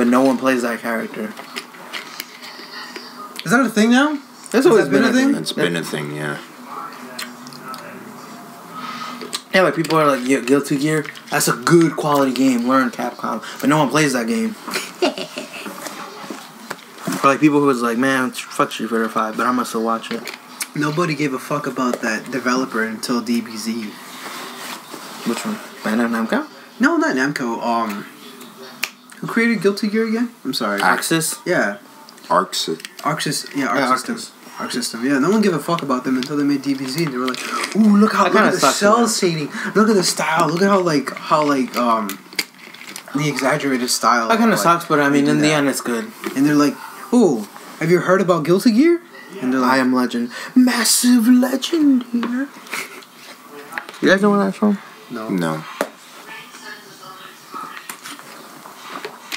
but no one plays that character. Is that a thing now? That's always been a thing. It's been a thing, yeah. Yeah, like people are like, yeah, Guilty Gear, that's a good quality game. Learn Capcom, but no one plays that game. Or like people who was like, man, fuck Street Fighter 5, but I'm gonna still watch it. Nobody gave a fuck about that developer until DBZ. Which one? Bandai Namco? No, not Namco. Who created Guilty Gear again? I'm sorry. Axis? Yeah. Arc System. Arc Arc System. Yeah, no one gave a fuck about them until they made DBZ, and they were like, "Ooh, look at the cell shading. Look at the style. Look at how the exaggerated style." That kind of sucks, but I mean, in the end, it's good. And they're like, "Ooh, have you heard about Guilty Gear?" And they're like, I Am Legend, massive legend here. You guys know where that's from? No.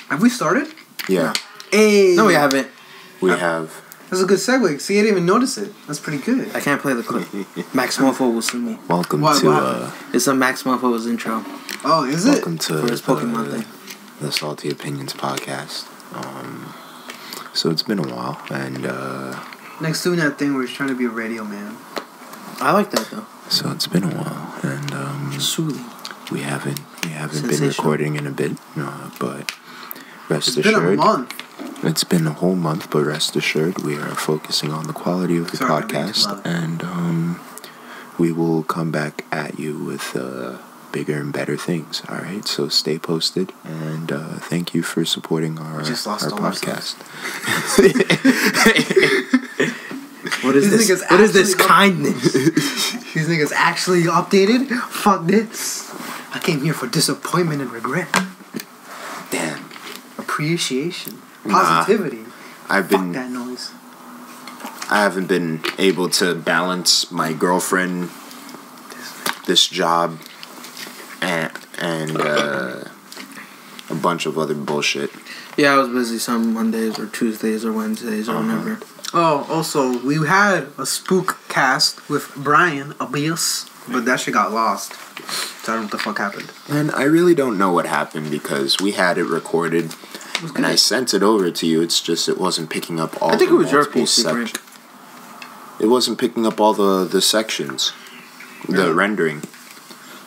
Have we started? Yeah. Hey. No, we haven't. We have. That's a good segue. See, I didn't even notice it. That's pretty good. I can't play the clip. Max Morpho will sue me. Welcome to It's a Max Morpho's intro. Oh, is welcome to for his Pokemon thing. The Salty Opinions podcast. So it's been a while, and next doing that thing where he's trying to be a radio man. I like that though. So it's been a while, and Soothing. we haven't been recording in a bit, but rest assured. It's been a month. It's been a whole month, but rest assured, we are focusing on the quality of the podcast, and we will come back at you with bigger and better things. All right, so stay posted, and thank you for supporting our podcast. What is this? What is this kindness? These niggas actually updated? Fuck this. I came here for disappointment and regret. Damn. Appreciation. Positivity. Fuck that noise. I haven't been able to balance my girlfriend, this job, and a bunch of other bullshit. Yeah, I was busy some Mondays or Tuesdays or Wednesdays or whenever. Oh, also, we had a spook cast with Brian Abias, but that shit got lost. So I don't know what the fuck happened. And I really don't know what happened because we had it recorded and I sent it over to you. It's just it wasn't picking up all. I think the it was your PC break. It wasn't picking up all the sections, the rendering.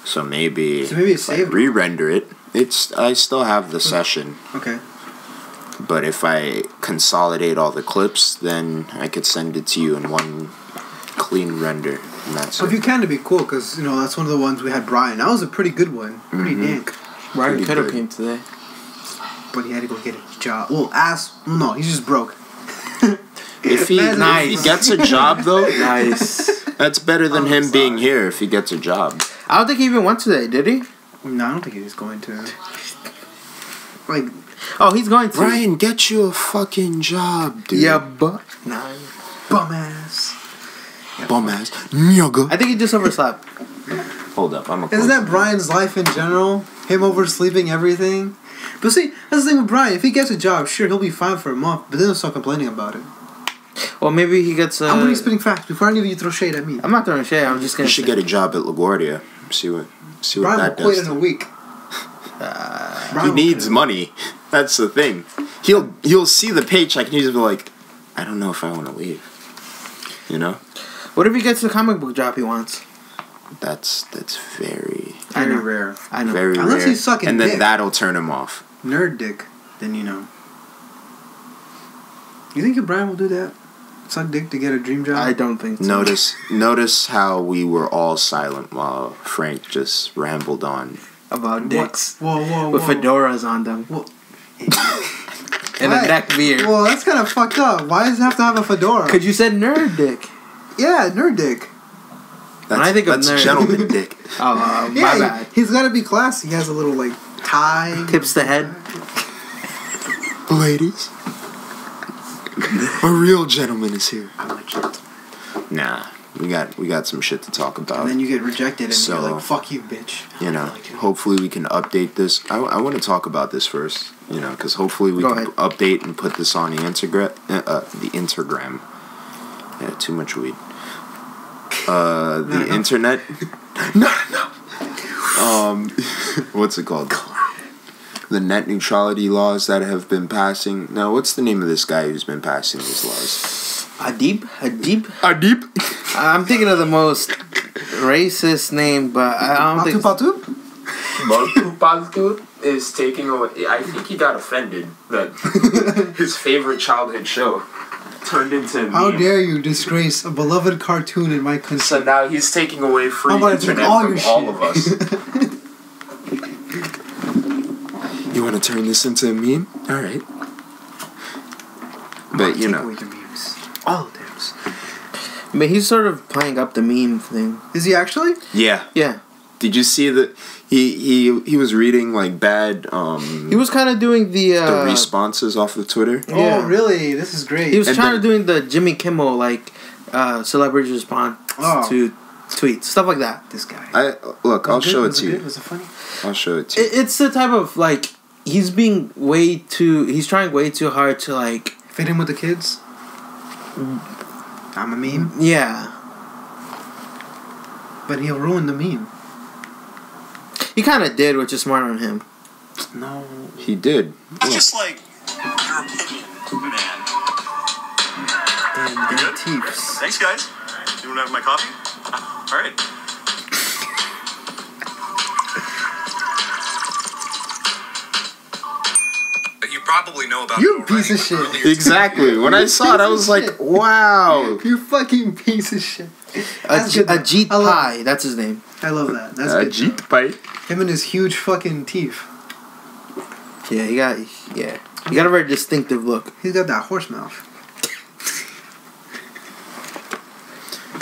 So maybe it's saved. Re-render it. I still have the session. Okay. But if I consolidate all the clips, then I could send it to you in one clean render. And that's if you can, it'd be cool, because, that's one of the ones we had Brian. That was a pretty good one. Pretty dank. Brian could have came today. But he had to go get a job. Well, no, he's just broke. If he gets a job, though, nice. That's better than him being here if he gets a job. I don't think he even went today, did he? No, I don't think he's going to. Like... Oh, he's going to. Ryan, get you a fucking job, dude. Yeah, but... Nah. Bum ass. Bum ass. Nigga. I think he just overslept. Hold up, Isn't that Brian's life in general? Him oversleeping everything? But see, that's the thing with Brian. If he gets a job, sure, he'll be fine for a month, but then he'll start complaining about it. Well, maybe he gets a... I'm going to be spitting facts before any of you throw shade at me. I'm not throwing shade, I'm just going to... You should get a job at LaGuardia. See what Brian that will does. quit in a week. He needs money. That's the thing. He'll see the paycheck and he'll just be like, I don't know if I want to leave. You know? What if he gets the comic book job he wants? That's very rare. I know. Very Unless rare. he's sucking and then dick. That'll turn him off. Nerd dick. Then You think your Brian will do that? Suck dick to get a dream job? I don't think so. Notice how we were all silent while Frank just rambled on. About dicks. Whoa. With fedoras on them. And a neck beard. Well, that's kind of fucked up. Why does it have to have a fedora? Because you said nerd dick. Yeah, nerd dick. That's gentleman dick. Oh, my bad. He's got to be classy. He has a little, tie. Tips the head. Ladies. A real gentleman is here. I'm a gentleman. Nah, we got some shit to talk about. And then you get rejected and you're like, fuck you, bitch. Hopefully we can update this. I want to talk about this first, because hopefully we can update and put this on the Instagram. Yeah, too much weed. The internet. No. What's it called? the net neutrality laws that have been passing. Now, what's the name of this guy who's been passing these laws? Adib. I'm thinking of the most racist name, but I don't think. Patu is taking away. I think he got offended that his favorite childhood show turned into a meme. How dare you disgrace a beloved cartoon in my country? So now he's taking away free internet from all of us. You want to turn this into a meme? All right. But you know, take away the memes. All of them. But he's sort of playing up the meme thing. Is he actually? Yeah. Did you see that he was reading like bad? He was kind of doing the responses off of Twitter. Yeah. Oh, really? This is great. He was trying to doing the Jimmy Kimmel celebrity response to tweets, stuff like that. This guy. I'll show it to you. Was it funny? I'll show it to you. It's the type of he's trying way too hard to fit in with the kids. I'm a meme. Yeah. But he'll ruin the meme. He kind of did, which is smart on him. No. He did. That's just your opinion, man. And the teeps. Thanks, guys. You want to have my coffee? All right. You probably know about you piece of shit. Exactly. When I saw it, I was like, wow. You fucking piece of shit. Ajit Pai, that's his name. I love that. That's good. Ajit Pai. Him and his huge fucking teeth. Yeah, he got a very distinctive look. He's got that horse mouth.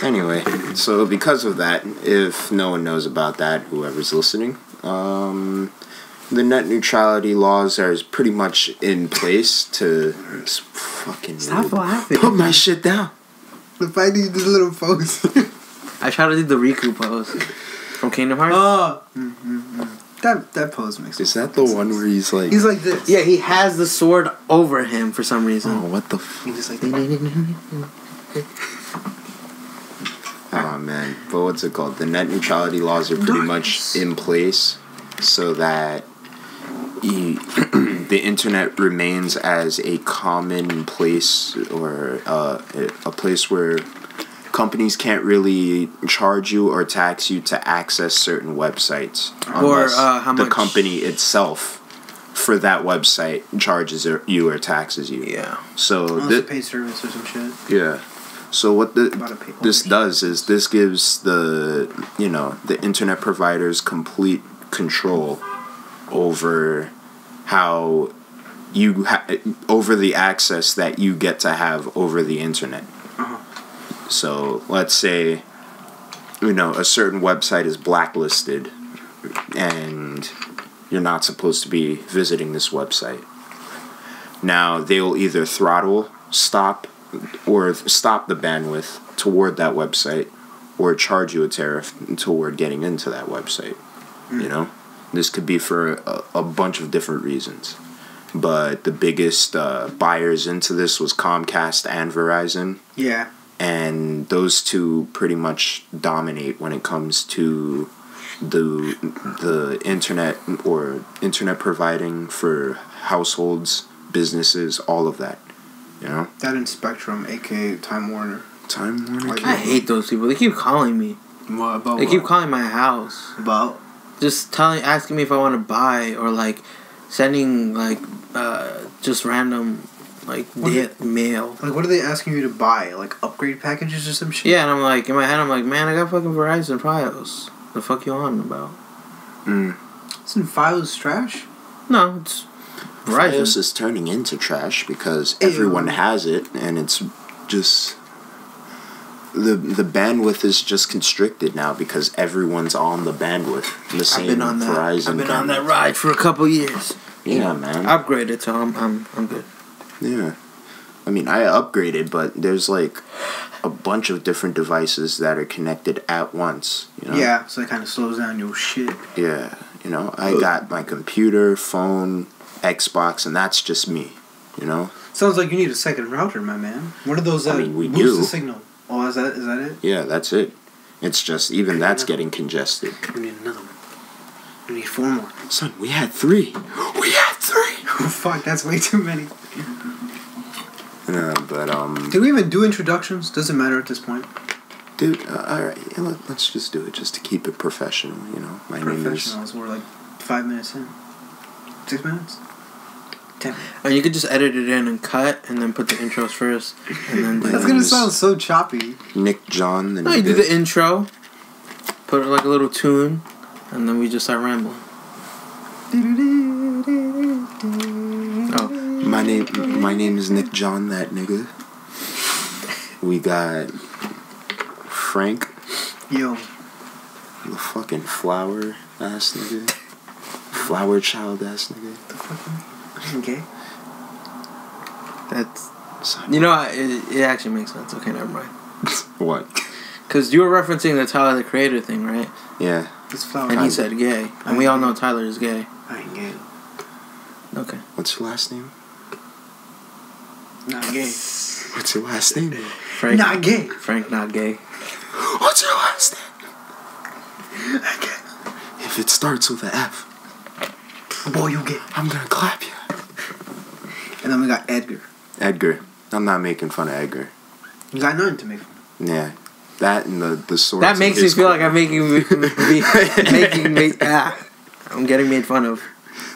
Anyway, so because of that, if no one knows about that, whoever's listening, the net neutrality laws are pretty much in place to fucking stop laughing. Put my shit down. The fact he did this little pose. I try to do the Riku pose from Kingdom Hearts. Oh, that pose makes sense. Is that the one where he's like this? Yeah, he has the sword over him for some reason. Oh, what the? He's just like. Oh man, but what's it called? The net neutrality laws are pretty much in place so that the internet remains as a common place or a place where companies can't really charge you or tax you to access certain websites unless the company itself for that website charges you or taxes you. Yeah. So unless you pay service or some shit. Yeah. So what this does is this gives the internet providers complete control over how over the access that you get to have over the internet. Uh-huh. So let's say a certain website is blacklisted and you're not supposed to be visiting this website. Now they will either stop the bandwidth toward that website or charge you a tariff toward getting into that website. This could be for a bunch of different reasons, but the biggest buyers into this was Comcast and Verizon. Yeah, and those two pretty much dominate when it comes to the internet or internet providing for households, businesses, all of that. That in Spectrum, aka Time Warner. Time Warner. I hate those people. They keep calling me. What about? They keep calling my house. About? Just asking me if I want to buy or sending just random mail. What are they asking you to buy? Upgrade packages or some shit? Yeah, and I'm like, in my head, I'm like, man, I got fucking Verizon Fios. The fuck you on about? Isn't Fios trash? No, it's Verizon. Fios is turning into trash because everyone has it, and it's just the bandwidth is just constricted now because everyone's on the bandwidth. I've been on that ride for a couple years. Yeah, man. Upgraded, so I'm good. Yeah, I mean, I upgraded, but there's a bunch of different devices that are connected at once. Yeah, so it kind of slows down your shit. Yeah, I got my computer, phone, Xbox, and that's just me. Sounds like you need a second router, my man. What are those? We boost do. The signal. Oh, is that it? Yeah, that's it. It's just even that's getting congested. We need another one. We need 4 more. Son, we had 3. We Oh, fuck, that's way too many. Yeah, but Did we even do introductions? Doesn't matter at this point. dude, alright, let's just do it just to keep it professional, you know. My name is... Professionals, we're like 5 minutes in. 6 minutes? 10. And you could just edit it in and cut, and then put the intros first, and then do That's that. gonna sound so choppy. Nick John. The No, you do the intro, put like a little tune, and then we just start rambling. Oh. My name is Nick John, that nigga. We got Frank, Yo. the fucking flower ass nigga. Flower child ass nigga. The fucking... I'm gay. That's... Son. You know, it actually makes sense. Okay, never mind. What? Because you were referencing the Tyler, the Creator thing, right? Yeah. It's flower. And he said gay. And we all know Tyler is gay. I ain't gay. Okay. What's your last name? Not gay. What's your last name? Frank. Not gay. Frank, not gay. What's your last name? If it starts with an F, Boy, you gay. I'm gonna clap you. And then we got Edgar. Edgar. I'm not making fun of Edgar. You got nothing to make fun of. Yeah. That and the sword. That makes me feel like I'm I'm getting made fun of.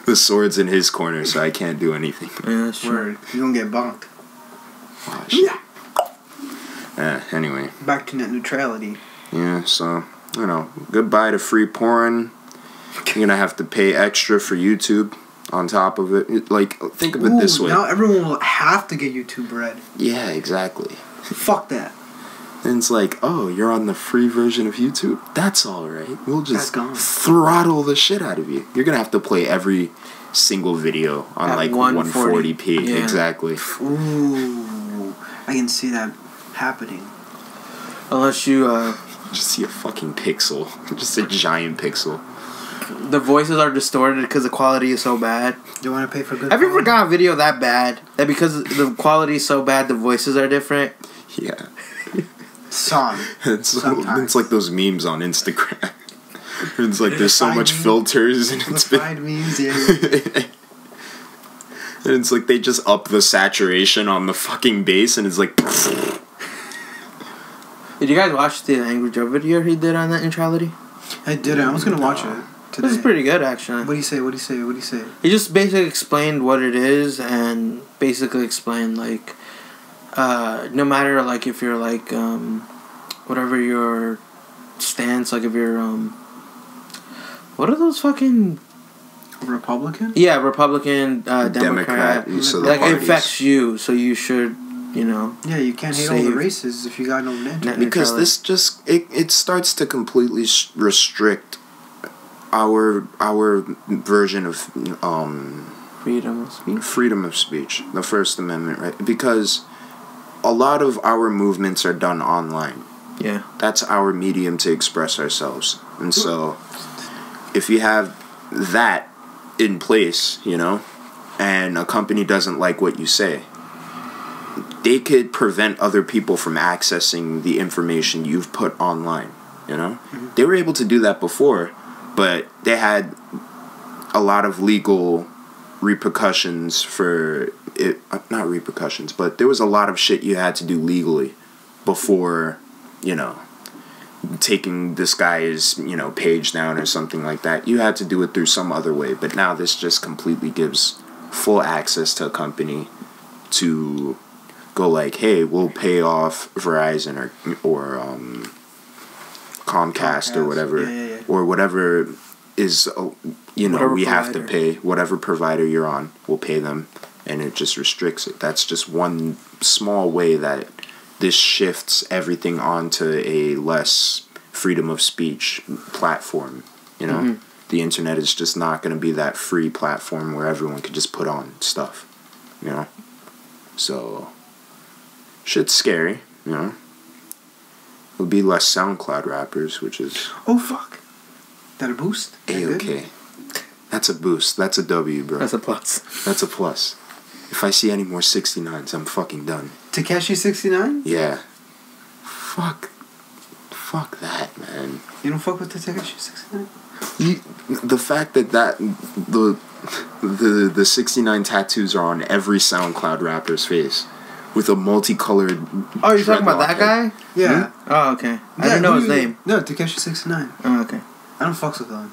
The sword's in his corner, so I can't do anything. Yeah, that's true. Word. You gonna get bonked. Oh, shit. Yeah. Anyway. Back to net neutrality. Yeah, so, you know, goodbye to free porn. You're gonna have to pay extra for YouTube on top of it. Like, think of it this way. Now everyone will have to get YouTube bread. Yeah, exactly. Fuck that. And it's like, oh, you're on the free version of YouTube? That's alright. We'll just That's gone. throttle the shit out of you. You're gonna have to play every single video on At like 140. 140p. Yeah. Exactly. Ooh. I can see that happening. Unless you, Just see a fucking pixel. Just a giant pixel. the voices are distorted because the quality is so bad. Do you want to pay for good Have you ever quality? got a video that bad? That because the quality is so bad, the voices are different? Yeah. Song. It's like those memes on Instagram. It's like there's so much filters and it's been... Refined memes, yeah. And it's like they just up the saturation on the fucking bass and it's like... Did you guys watch the Angry Joe video he did on Net Neutrality? I did. I was gonna watch it today. This is pretty good, actually. What do you say? What do you say? What do you say? He just basically explained what it is and basically explained, like, no matter, like, if you're, like, whatever your stance, like, if you're, what are those fucking... Republican? Yeah, Republican, Democrat. So Like, it affects you, so you should, you know... Yeah, you can't hate all the races if you got no net. Because this just... It starts to completely restrict our version of Freedom of speech. freedom of speech, the First Amendment, right? Because a lot of our movements are done online. Yeah. That's our medium to express ourselves. And so if you have that in place, you know, and a company doesn't like what you say, they could prevent other people from accessing the information you've put online, you know? Mm-hmm. They were able to do that before, but they had a lot of legal repercussions for it. Not repercussions, but there was a lot of shit you had to do legally before, you know, taking this guy's, you know, page down or something like that. You had to do it through some other way, but now this just completely gives full access to a company to go like, hey, we'll pay off Verizon or Comcast or whatever, or whatever is, you know, whatever we have to pay, whatever provider you're on, we'll pay them, and it just restricts it. That's just one small way that this shifts everything onto a less freedom of speech platform, you know? Mm-hmm. The internet is just not going to be that free platform where everyone can just put on stuff, you know? So, shit's scary, you know? There'll be less SoundCloud rappers, which is... Oh, fuck. That a boost? A-okay. That's a boost. That's a W, bro. That's a plus. That's a plus. If I see any more 69s, I'm fucking done. Takeshi 69? Yeah. Fuck that, man. You don't fuck with the Takeshi 69? The fact that The 69 tattoos are on every SoundCloud rapper's face, with a multicolored. Oh, you're talking about that guy? Yeah. Oh, okay. I didn't know his name. No, Takeshi 69. Oh, okay. I don't fucks with him.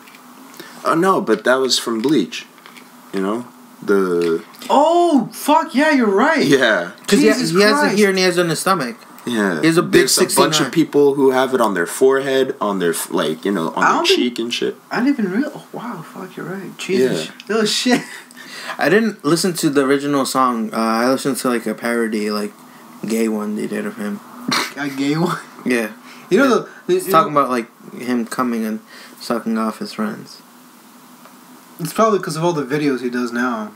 Oh no, but that was from Bleach. You know the. Oh fuck yeah, you're right. Yeah. Because he has it here and he has it in his stomach. Yeah. He has a big There's 69. a bunch of people who have it on their forehead, on their on their cheek and shit. I didn't even realize. Oh, wow, fuck, you're right. Jesus. Yeah. Oh shit. I didn't listen to the original song. I listened to like a parody, like gay one they did of him. A gay one. Yeah. You know It's talking about like him coming and sucking off his friends. It's probably because of all the videos he does now,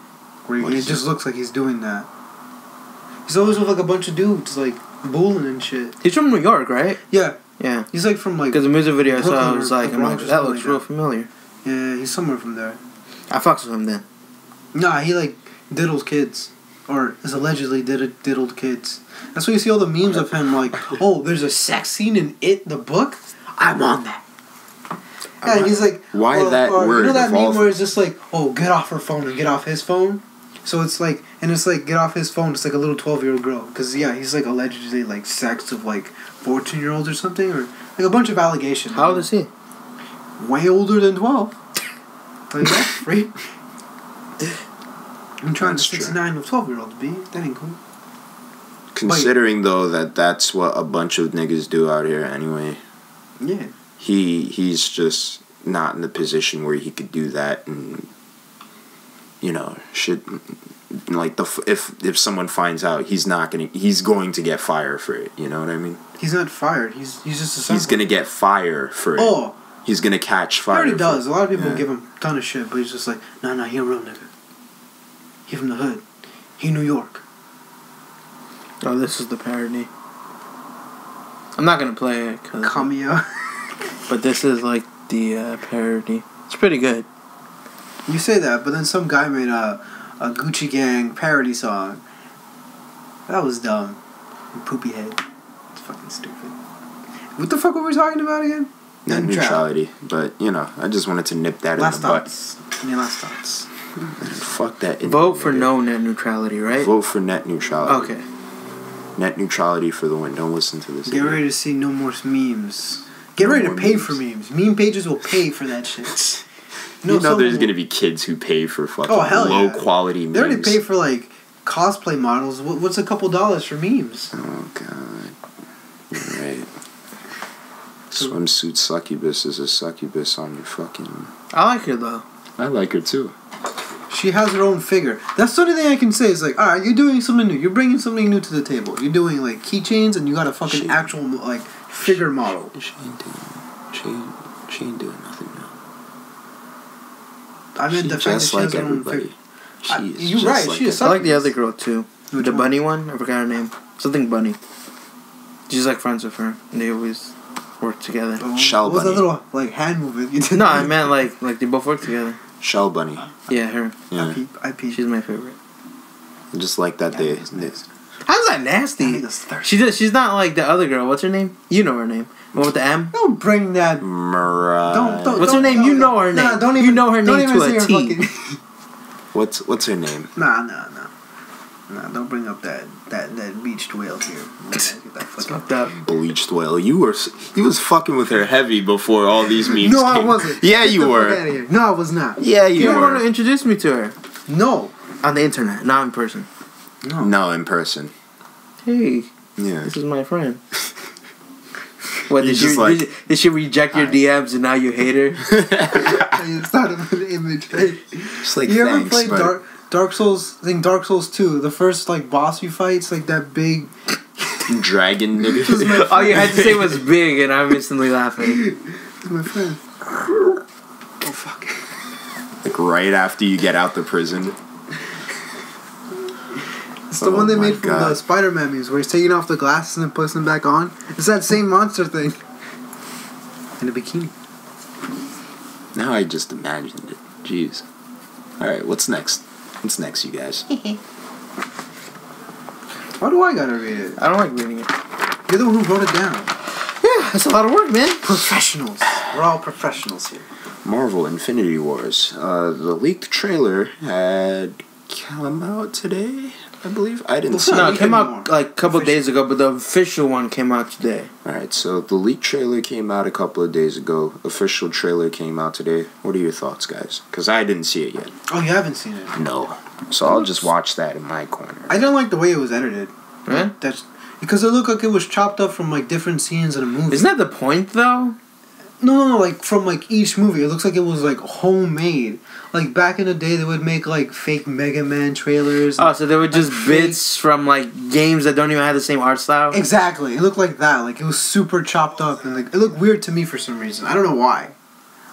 where it just looks like he's doing that. He's always with like a bunch of dudes like bowling and shit. He's from New York, right? Yeah. Yeah. He's like from like. Because the music video I saw, I Brooklyn was or like, the I'm like, Bronx or that something looks like real that. familiar. Yeah, he's somewhere from there. I fucks with him then. Nah, he like diddles kids, or is allegedly diddled kids. That's why you see all the memes of him like, oh, there's a sex scene in It, the book. I want that. Yeah, and he's like, why that word? You know that meme evolved? where it's just like, oh, get off her phone and get off his phone. So it's like, and it's like, get off his phone. It's like a little 12-year-old girl, because yeah, he's like allegedly like sexed of like 14-year-olds or something, or like a bunch of allegations. How old is he? Way older than 12. Like that, right? I'm trying That's to 69 with 12-year-olds, B. That ain't cool. Considering though that's what a bunch of niggas do out here anyway. Yeah. He's just not in the position where he could do that, and shit. Like if someone finds out, he's going to get fired for it. You know what I mean? He's not fired. He's just a. He's gonna get fired for it. Oh. He's gonna catch fire. He already does. A lot of people Yeah. give him a ton of shit, but he's just like, nah, he a real nigga. He from the hood. He New York. Oh, this is the parody. I'm not gonna play it, Cameo. but this is like the parody. It's pretty good. You say that, but then some guy made a Gucci Gang parody song. That was dumb. Poopy head. It's fucking stupid. What the fuck were we talking about again? Net neutrality. But I just wanted to nip that Last in the butt. thoughts. Any last thoughts? Fuck that. Vote for no net neutrality, right? Vote for net neutrality. Okay. Net neutrality for the win. Don't listen to this. Get ready to see no more memes. Get ready to pay for memes. Meme pages will pay for that shit. There's gonna be kids who pay for fucking low quality memes. They already pay for like cosplay models. What's a couple dollars for memes? Oh god. You're right. Swimsuit succubus is a succubus on your fucking. I like her though. I like her too. She has her own figure. That's the only thing I can say is like, alright, you're doing something new. You're bringing something new to the table. You're doing like keychains and you got a fucking actual like figure model. She ain't doing nothing now. I mean, the fact that she has her own figure. You're right. Like she is. I like the other girl too. Which the one? bunny one. I forgot her name. Something Bunny. She's like friends with her. And they always work together. Shell What was that Bunny. little like hand movement you did? No, I meant like they both work together. Shell Bunny. Yeah, her. Yeah. I peep. She's my favorite. Just like that Yeah, they How's that nasty? She's not like the other girl. What's her name? You know her name. One with the M. Don't bring that. Mariah. What's her name? You know her name. Nah, don't even, you know her don't name even to say a her T. fucking- What's her name? Nah, don't bring up that beached whale here. Get that fucking... Fucked up. Bleached whale. He was fucking with her heavy before all these memes No, came. I wasn't. Yeah, Get you the fuck were. outta here. No, I was not. Yeah, You you don't want to were. introduce me to her No. on the internet, not in person. No, in person. Hey, Yeah. this is my friend. What You did just did she reject your DMs and now you hate her? You started with an image. Just like You ever thanks, played but Dark Souls? I think Dark Souls 2. The first like boss you fight, it's like that big. dragon nigga. All you had to say was big, and I'm instantly laughing. It's my friend. Oh fuck. Like right after you get out the prison. It's the one they made from the Spider-Man memes where he's taking off the glasses and then puts them back on. It's that same monster thing. In a bikini. Now I just imagined it. Jeez. Alright, what's next? What's next, you guys? Why do I gotta read it? I don't like reading it. You're the one who wrote it down. Yeah, that's a lot of work, man. Professionals. We're all professionals here. Marvel Infinity Wars. The leaked trailer had come out today, I believe. I didn't see it. No, it came out like a couple days ago, but the official one came out today. Alright, so the leaked trailer came out a couple of days ago. Official trailer came out today. What are your thoughts, guys? Because I didn't see it yet. Oh, you haven't seen it? No. So I'll just watch that in my corner. I didn't like the way it was edited. Right? That's because it looked like it was chopped up from like different scenes in a movie. Isn't that the point, though? No, like from like each movie. It looks like it was like homemade. Like back in the day, they would make like fake Mega Man trailers. Oh, so they were just like, bits from like games that don't even have the same art style? Exactly. It looked like that. Like it was super chopped up and like it looked weird to me for some reason. I don't know why.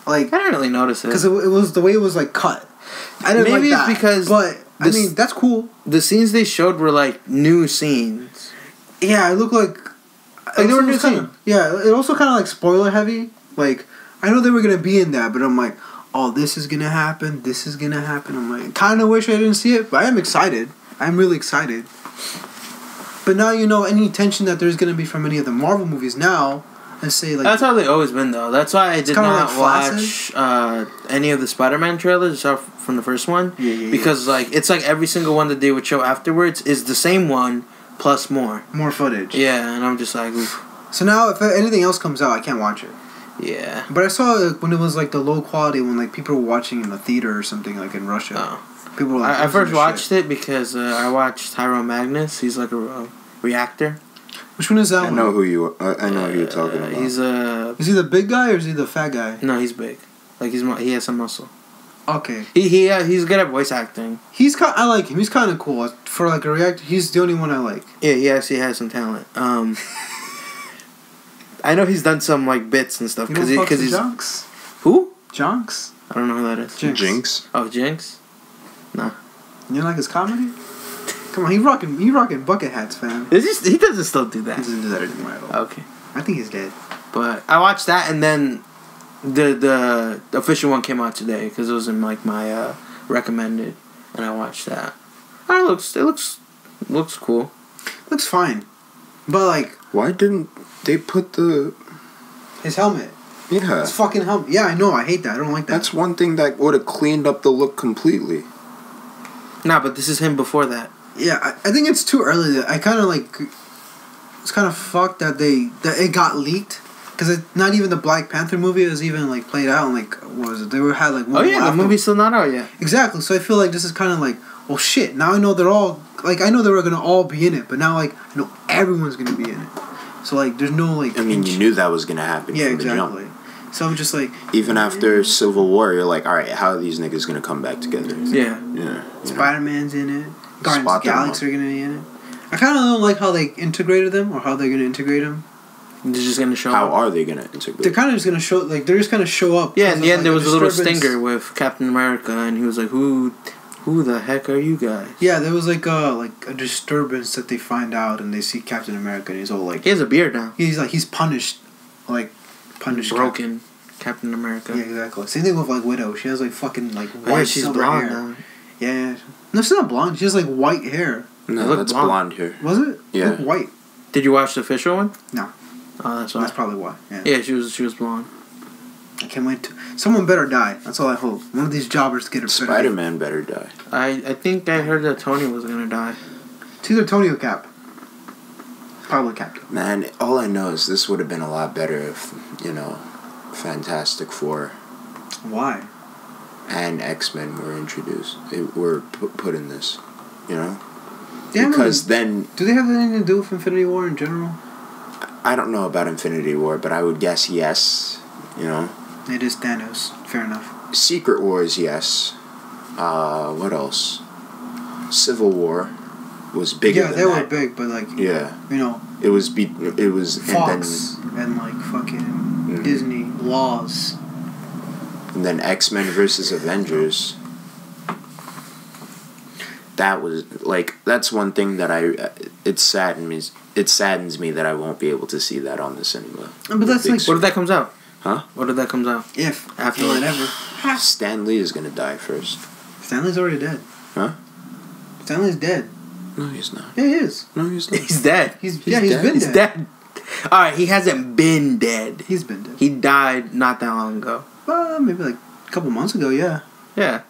Like I didn't really notice it. because it was the way it was like cut. I didn't Maybe like that. it's because but I mean that's cool. The scenes they showed were like new scenes. Yeah, it looked like they were new kinda, yeah, it also kind of like spoiler heavy. Like I know they were gonna be in that, but I'm like, oh, this is gonna happen. This is gonna happen. I'm like, kind of wish I didn't see it, but I am excited. I'm really excited. But now you know any tension that there's gonna be from any of the Marvel movies now, and say like that's how they always been though. That's why I did not like watch any of the Spider-Man trailers except from the first one. Yeah. Because like it's like every single one that they would show afterwards is the same one plus more footage. Yeah, and I'm just like, oof. So now if anything else comes out, I can't watch it. Yeah. But I saw it when it was like the low quality when like people were watching in a theater or something like in Russia. Oh. People were like, I first watched it because I watched Tyrone Magnus. He's like a reactor. Which one is that one? I know who you're talking about. He's Is he the big guy or is he the fat guy? No, he's big. Like he has some muscle. Okay. He's good at voice acting. I like him. He's kind of cool for like a reactor. He's the only one I like. Yeah, he actually has some talent. I know he's done some like bits and stuff because he's Jonks. Who? Jonks. I don't know who that is. Jinx. Oh, Jinx. Nah. You like his comedy? Come on, he rocking bucket hats, fam. He doesn't still do that. He doesn't do that anymore at all. Okay. I think he's dead. But I watched that and then the official one came out today because it was in like my recommended, and I watched that. It looks cool. Looks fine, but like why didn't they put his helmet? Yeah, his fucking helmet. Yeah, I know. I hate that. I don't like that. That's one thing that would have cleaned up the look completely. Nah, but this is him before that. Yeah, I think it's too early. I kind of like. It's kind of fucked that it got leaked. Because not even the Black Panther movie was even like played out. And, like, what was it? They had like. Oh yeah, the movie's still not out yet. Exactly. So I feel like this is kind of like, well, shit. Now I know they're all like I know they were gonna all be in it, but now like I know everyone's gonna be in it. So like, there's no like. I mean, you knew that was gonna happen. Yeah, from the exactly. jump. So I'm just like. Even after Civil War, you're like, all right, how are these niggas gonna come back together? Yeah. Spider-Man's in it. Guardians of the Galaxy are gonna be in it. I kind of don't like how they integrated them or how they're gonna integrate them. They're just gonna show How up. are they gonna integrate? They're kind of just gonna show, like, they're just gonna show up. Yeah, in the end, like, there was a little disturbance. stinger with Captain America, and he was like, "Who the heck are you guys?" Yeah, there was like a disturbance that they find out, and they see Captain America, and he's all like, He has a beard now. he's punished, like punished. Broken Captain America. Yeah, exactly. Same thing with like Widow. She has like fucking like white Yeah, she's silver blonde hair. now. Yeah. No, she's not blonde. She has like white hair. No, look that's blonde. blonde hair. Was it? Yeah. Look white. Did you watch the official one? No. Oh, that's why. That's probably why. Yeah. Yeah, she was blonde. I can't wait to. Someone better die. That's all I hope. One of these jobbers get a Spider-Man better die. I think I heard that Tony was gonna die. It's either Tony or Cap. Probably Cap. Man, all I know is this would have been a lot better if, Fantastic Four Why? and X-Men were introduced. Were put in this, Yeah, because then do they have anything to do with Infinity War in general? I don't know about Infinity War, but I would guess yes. It is Thanos. Fair enough. Secret Wars, yes. What else? Civil War was bigger. Yeah, than they that. were big, but like Yeah, it was. Fox and like fucking Disney laws. And then X-Men versus Avengers. That was that's one thing that it saddens me that I won't be able to see that on the cinema. But that's like What if that comes out? Huh? What if that comes out? if After whatever. Stan Lee is gonna die first. Stanley's already dead. Huh? Stanley's dead. No, he's not. Yeah, he is. No, he's not. He's dead. He's dead. been He's dead. dead. Alright, he hasn't been dead. He's been dead. He died not that long ago. Maybe like a couple months ago, yeah. Yeah.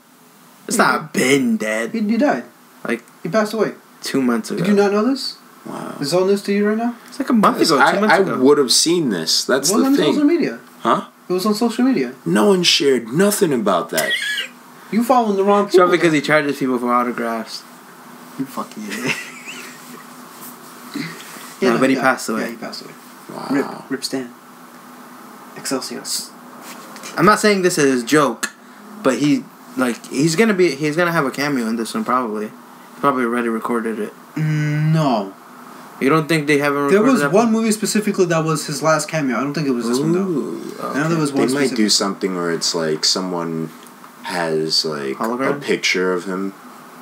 It's not been dead. He died. Like, he passed away. 2 months ago. Did you not know this? Wow. Is this all news to you right now? It's like a month ago, 2 months I ago. would have seen this. That's It was the on thing. social media. Huh? It was on social media. No one shared nothing about that. You following the wrong It's people. probably because he charges people for autographs. You fucking idiot. Yeah, but he passed away. Yeah, he passed away. Wow. Rip Stan. Excelsior. I'm not saying this is a joke, but he's gonna have a cameo in this one probably. He probably already recorded it. No. You don't think they haven't There recorded was that one movie specifically that was his last cameo. I don't think it was this one though. Okay. I know there was one They might do specific. something where it's like someone has like Hologram? a picture of him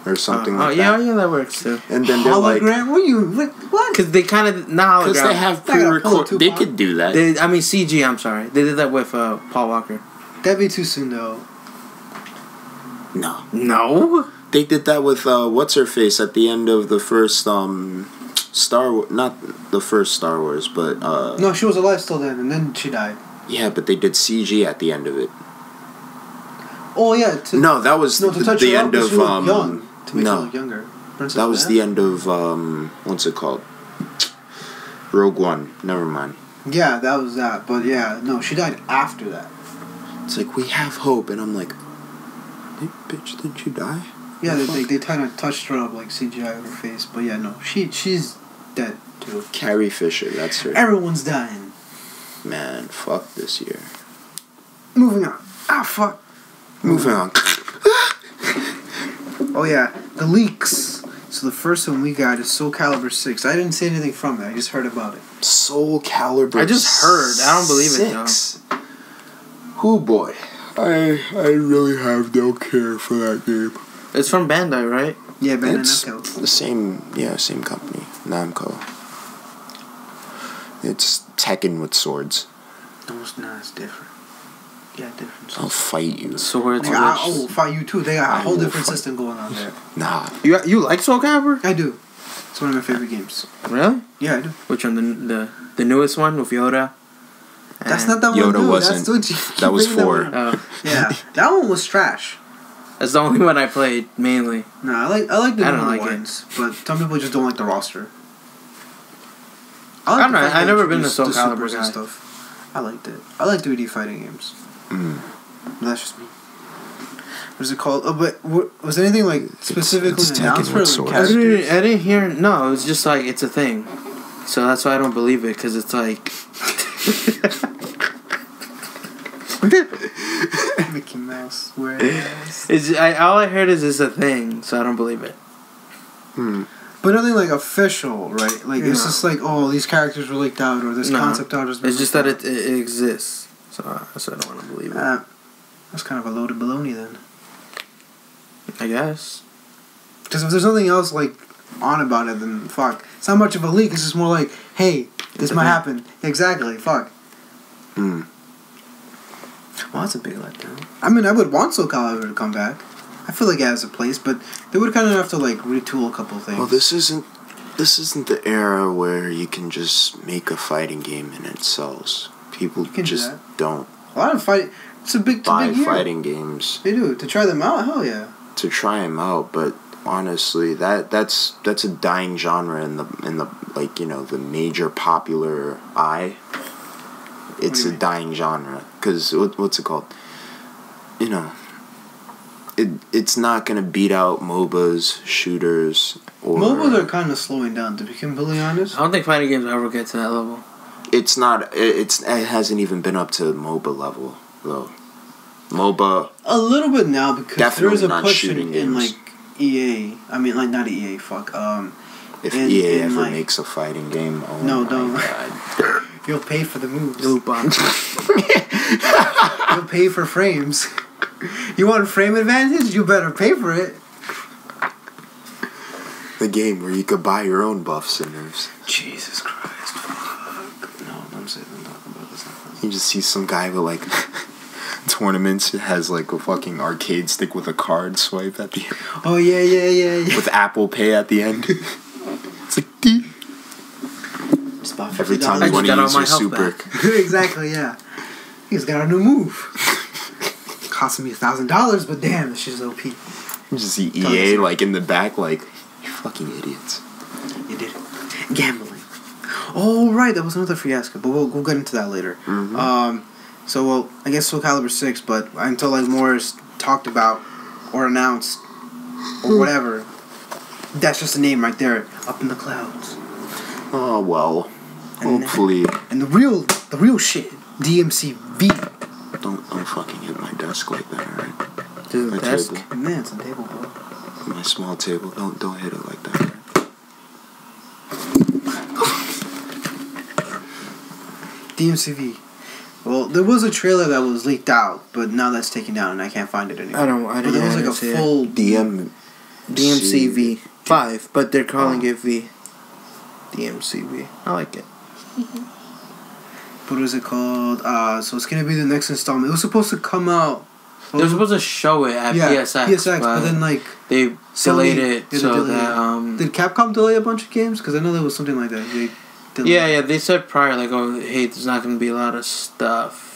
or something like yeah, that. yeah, that works too. And then they're like, Hologram? What? Because they kind of not because hologram. they have They gotta pull pre-record. it They too, could do that. CG. I'm sorry, they did that with Paul Walker. That'd be too soon though. No, No. they did that with what's her face at the end of the first not the first Star Wars, but No, she was alive still then, and then she died. yeah, but they did CG at the end of it. Oh yeah. No, that was to touch the her end up, of she looked young, to make her no, look younger. Princess that was Leia? the end of what's it called? Rogue One. Never mind. Yeah, that was that. But yeah, no, she died after that. It's like we have hope, and I'm like, hey, bitch, didn't you die? Yeah, they kind of touched her up like CGI of her face, but yeah, no, she's dead too. Carrie Fisher, that's her. Everyone's dying. Man, fuck this year. Moving on. Fuck. Moving on. Oh yeah, the leaks. So the first one we got is Soul Calibur 6. I didn't see anything from it. I just heard about it. Soul Calibur. I just heard. I don't believe it though. 6. Oh boy, I really have no care for that game. It's from Bandai, right? Yeah, Bandai It's Namco. the same company, Namco. It's Tekken with swords. No, it's not. It's different. Yeah, different. I'll fight you. Swords. I will fight you too. They got a I whole will different fight. system going on there. Nah. You like Soul Calibur? I do. It's one of my favorite games. Really? Yeah, I do. Which one? The newest one with Yoda? That's not that one. Yoda Dude. wasn't. That's what That was bringing 4. one. Oh, Yeah, that one was trash. that's the only one I played mainly. No, I like the I don't newer like it. ones, but some people just don't like the roster. I don't know, the fact I've they never been a introduced Soul the Calibur supers and guy. stuff. I liked it. I like 3D fighting games. But that's just me. What is it called? Oh, but was there anything like specifically it's announced Tekken for with the swords. characters? I didn't hear. No, it was just like it's a thing. So that's why I don't believe it, because it's like. Mickey Mouse. Whereas. All I heard is it's a thing, so I don't believe it. But nothing like official, right? Like it's No. just like, oh, these characters were leaked out, or this No. concept art has been. It's just that it exists. So I don't want to believe it. That's kind of a load of baloney then. I guess. Because if there's nothing else like on about it, then fuck. It's not much of a leak. It's just more like, hey, this might happen. Exactly. Fuck. Well, that's a big letdown. I mean, I would want Soul Calibur to come back. I feel like it has a place, but they would kind of have to like retool a couple things. Well, this isn't the era where you can just make a fighting game and it sells. People can do just that. don't A lot of fight. It's a big buy year. fighting games They do to try them out. Hell yeah. to try them out, but honestly, that's a dying genre in the like, you know, the major popular eye. It's do a you mean? dying genre because what's it called? You know, it's not gonna beat out MOBAs, shooters, or MOBAs are kind of slowing down. To be completely honest. I don't think fighting games will ever get to that level. It's not. It hasn't even been up to MOBA level though. MOBA. A little bit now because Definitely there is a not push shooting in games. like EA. I mean, like not EA. Fuck. If in- EA in, ever like- makes a fighting game, oh No, my don't. god. You'll pay for the moves. Loot box. You'll pay for frames. You want frame advantage? You better pay for it. The game where you could buy your own buffs and nerfs. Jesus Christ. Fuck. No, don't say don't talk about this. You just see some guy with like tournaments that has like a fucking arcade stick with a card swipe at the end. Oh yeah. With Apple Pay at the end. It's like, It's about $50. Every time you I want just to got use all your my super. health back. Exactly, yeah. He's got a new move. Costing me $1,000, but damn, this shit's OP. You just see EA like in the back, like, you fucking idiots. You did it. Gambling. Oh, right, that was another fiasco, but we'll get into that later. Mm-hmm. So, well, I guess Soul Calibur 6, but until, like, more is talked about or announced or whatever, that's just a name right there, up in the clouds. Oh, well. And Hopefully. And the real shit, DmcV. Don't fucking hit my desk like that, alright? To the My desk. table. Man, it's a table, bro. My small table. Don't hit it like that, alright? DmcV. Well, there was a trailer that was leaked out, but now that's taken down and I can't find it anymore. But there was like a full DmcV 5, but they're calling it V. DmcV. I like it. What is it called? So it's gonna be the next installment. It was supposed to come out. They're supposed to show it at PSX, but then like they delayed it so delayed that Did Capcom delay a bunch of games? Because I know there was something like that. They delayed. Yeah, they said prior, like, oh, hey, there's not going to be a lot of stuff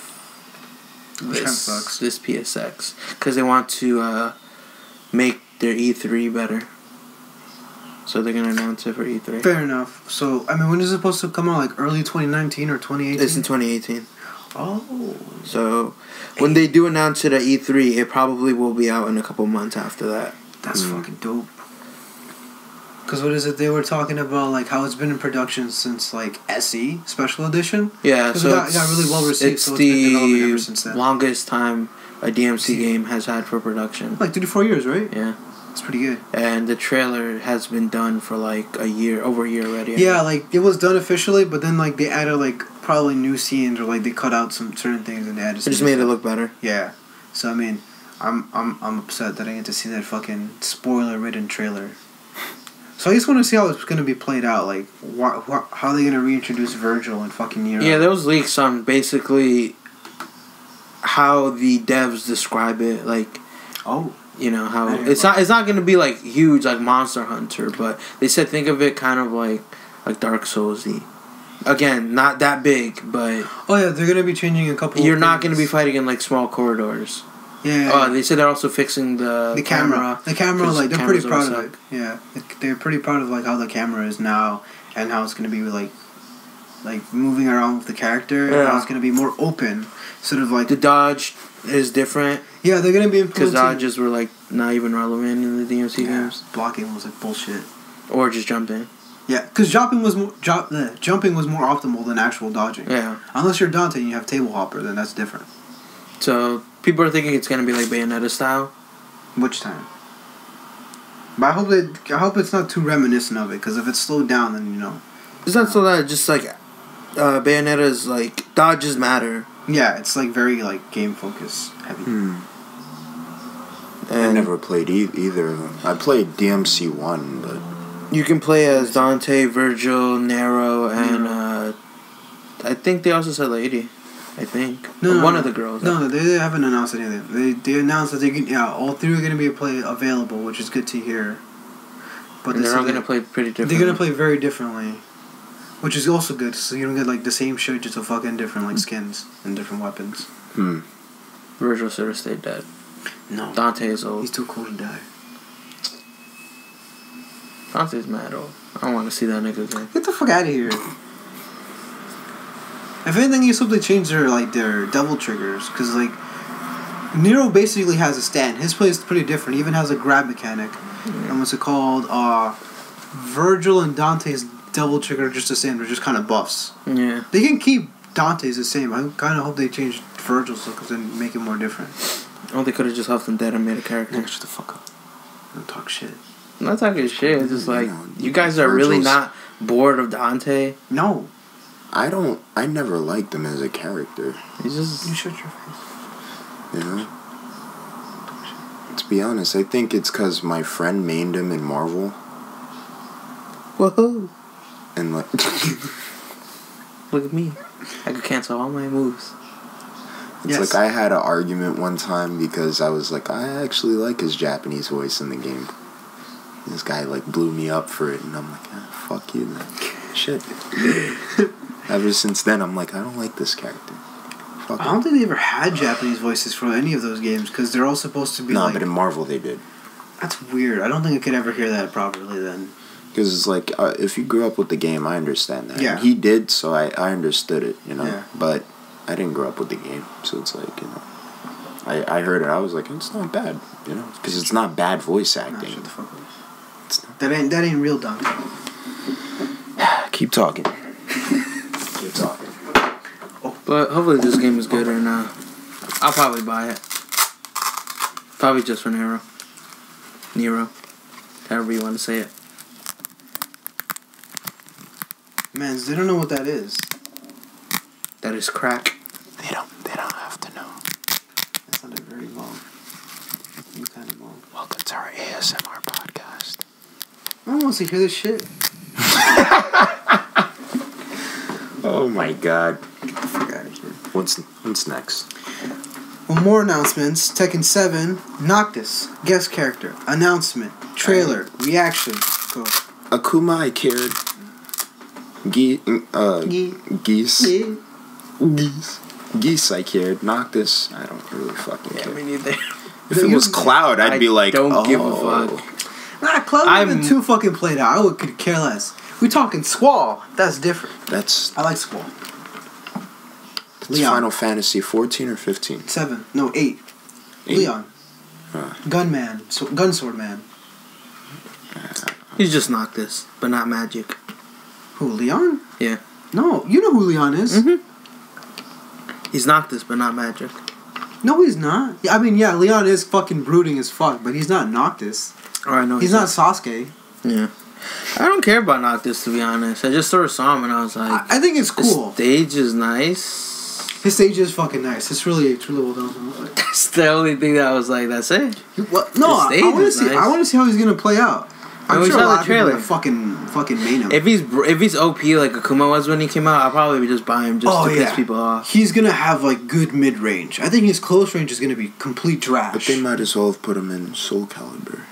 Which kind of sucks. this PSX. Because they want to make their E3 better. So they're going to announce it for E3. Fair enough. So, I mean, when is it supposed to come out? Like early 2019 or 2018? It's in 2018. Oh. So, when they do announce it at E3, it probably will be out in a couple months after that. That's fucking dope. Because what is it? They were talking about like how it's been in production since like SE Special Edition. Yeah, so it got really well received. It's so it's been developing ever the since then. longest time a DMC game has had for production. Like 3 to 4 years, right? Yeah. It's pretty good. And the trailer has been done for like over a year already. Yeah, like it was done officially, but then like they added like probably new scenes or like they cut out some certain things and they added. It just made it look better. Yeah, so I mean, I'm upset that I get to see that fucking spoiler-ridden trailer. So I just want to see how it's gonna be played out. Like, how are they gonna reintroduce Virgil and fucking Nero? Yeah, there was leaks on basically how the devs describe it. Like, you know how it's not gonna be like huge like Monster Hunter, but they said think of it kind of like Dark Souls-y. Again, not that big, but they're gonna be changing a couple. You're not gonna be fighting in like small corridors. Yeah. They said they're also fixing the camera. The camera, like they're pretty proud of suck. it. Yeah, they're pretty proud of like how the camera is now and how it's gonna be like moving around with the character. Yeah. And how it's gonna be more open, sort of like the dodge is different. Yeah, they're gonna be because dodges were like not even relevant in the DMC games. Blocking was like bullshit. Or just jumping. Yeah, because jumping was more optimal than actual dodging. Yeah. Unless you're Dante and you have table hopper, then that's different. So people are thinking it's gonna be like Bayonetta style. Which time? But I hope it's not too reminiscent of it. Because if it's slowed down, then you know. It's not so that just like Bayonetta's like dodges matter. Yeah, it's like very like game focus heavy. I never played either of them. I played DMC 1, but you can play as Dante, Virgil, Nero, and I think they also said Lady. I think one of the girls. No, they haven't announced anything. They announced that all three are going to be available, which is good to hear. But and they're all going to play pretty differently. They're going to play very differently, which is also good. So you don't get like the same shit, just a fucking different like skins and different weapons. Virgil should have stayed dead. No, Dante is old. He's too cool to die. Dante's mad old. I don't want to see that nigga again. Get the fuck out of here. If anything, you simply change their double triggers, because like Nero basically has a stand. His play is pretty different. He even has a grab mechanic. And what's it called? Virgil and Dante's double trigger are just the same. They're just kind of buffs. Yeah. They can keep Dante's the same. I kind of hope they change Virgil's because then make it more different. Oh, they could have just left him dead and made a character. Shut the fuck up. Don't talk shit. I'm not talking shit. It's just like you guys are really not bored of Dante. No. I never liked him as a character. You shut your face. You know? To be honest, I think it's because my friend mained him in Marvel. Whoa. And like... Look at me. I could cancel all my moves. It's like I had an argument one time because I was like, I actually like his Japanese voice in the game. This guy like blew me up for it, and I'm like, fuck you then. shit. Ever since then, I'm like, I don't like this character. Fuck I don't think they ever had Japanese voices for any of those games because they're all supposed to be No, like... but in Marvel they did. That's weird. I don't think I could ever hear that properly then. Because it's like, if you grew up with the game, I understand that. Yeah. He did, so I understood it, you know? Yeah. But I didn't grow up with the game, so it's like, you know... I heard it, I was like, it's not bad, you know? Because it's not bad voice Nah, acting. shut the fuck up. It's not. That ain't real dunk. Keep talking. Keep talking. But hopefully this game is good, and I'll probably buy it. Probably just for Nero. However you want to say it. Man, they don't know what that is. That is crack. They don't have to know. That sounded very long. You kind of long. Welcome to our ASMR podcast. No one wants to hear this shit. Oh my god. Get the fuck out of here. What's next? Well, more announcements. Tekken 7, Noctis, guest character, announcement, trailer, reaction. Go. Akuma, I cared. Geese. Geese, I cared. Noctis, I don't really fucking care. Me neither. If it was Cloud, I'd be like, don't give a oh. fuck. Nah, Cloud would have been too fucking played out. I could care less. We talking Squall. That's different. I like Squall. It's Final Fantasy 14 or 15? 7. No, 8. Leon. Gunman. Gunsword Man. He's just Noctis, but not magic. Who, Leon? Yeah. No, you know who Leon is. Mm-hmm. He's Noctis, but not magic. No, he's not. I mean, yeah, Leon is fucking brooding as fuck, but he's not Noctis. Or I know he's not Sasuke. Yeah. I don't care about Noctis, to be honest. I just sort of saw him and I was like... I think it's cool. The stage is nice. His stage is fucking nice. It's really well done. That's the only thing that I was like, that's it. What? No, I want to see. Nice. I want to see how he's gonna play out. I'm sure a lot of people are fucking main him. If he's OP like Akuma was when he came out, I'll probably just buy him just to piss people off. He's gonna have like good mid range. I think his close range is gonna be complete trash. But they might as well have put him in Soul Calibur.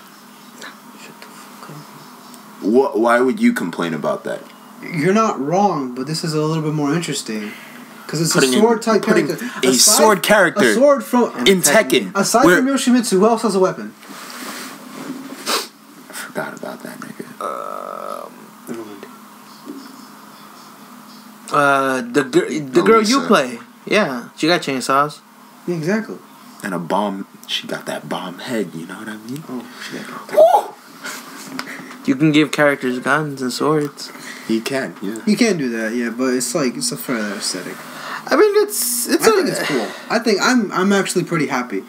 Shut the fuck up. Why would you complain about that? You're not wrong, but this is a little bit more interesting. Because it's a sword type character. A sword character. A sword from... In Tekken. Aside from Yoshimitsu, who else has a weapon? I forgot about that nigga. The girl you play. Yeah. She got chainsaws. Yeah, exactly. And a bomb. She got that bomb head, you know what I mean? Oh, she got that. You can give characters guns and swords. You can, yeah. You can do that, yeah, but it's like, it's a further aesthetic. I mean, I think it's cool. I think I'm actually pretty happy.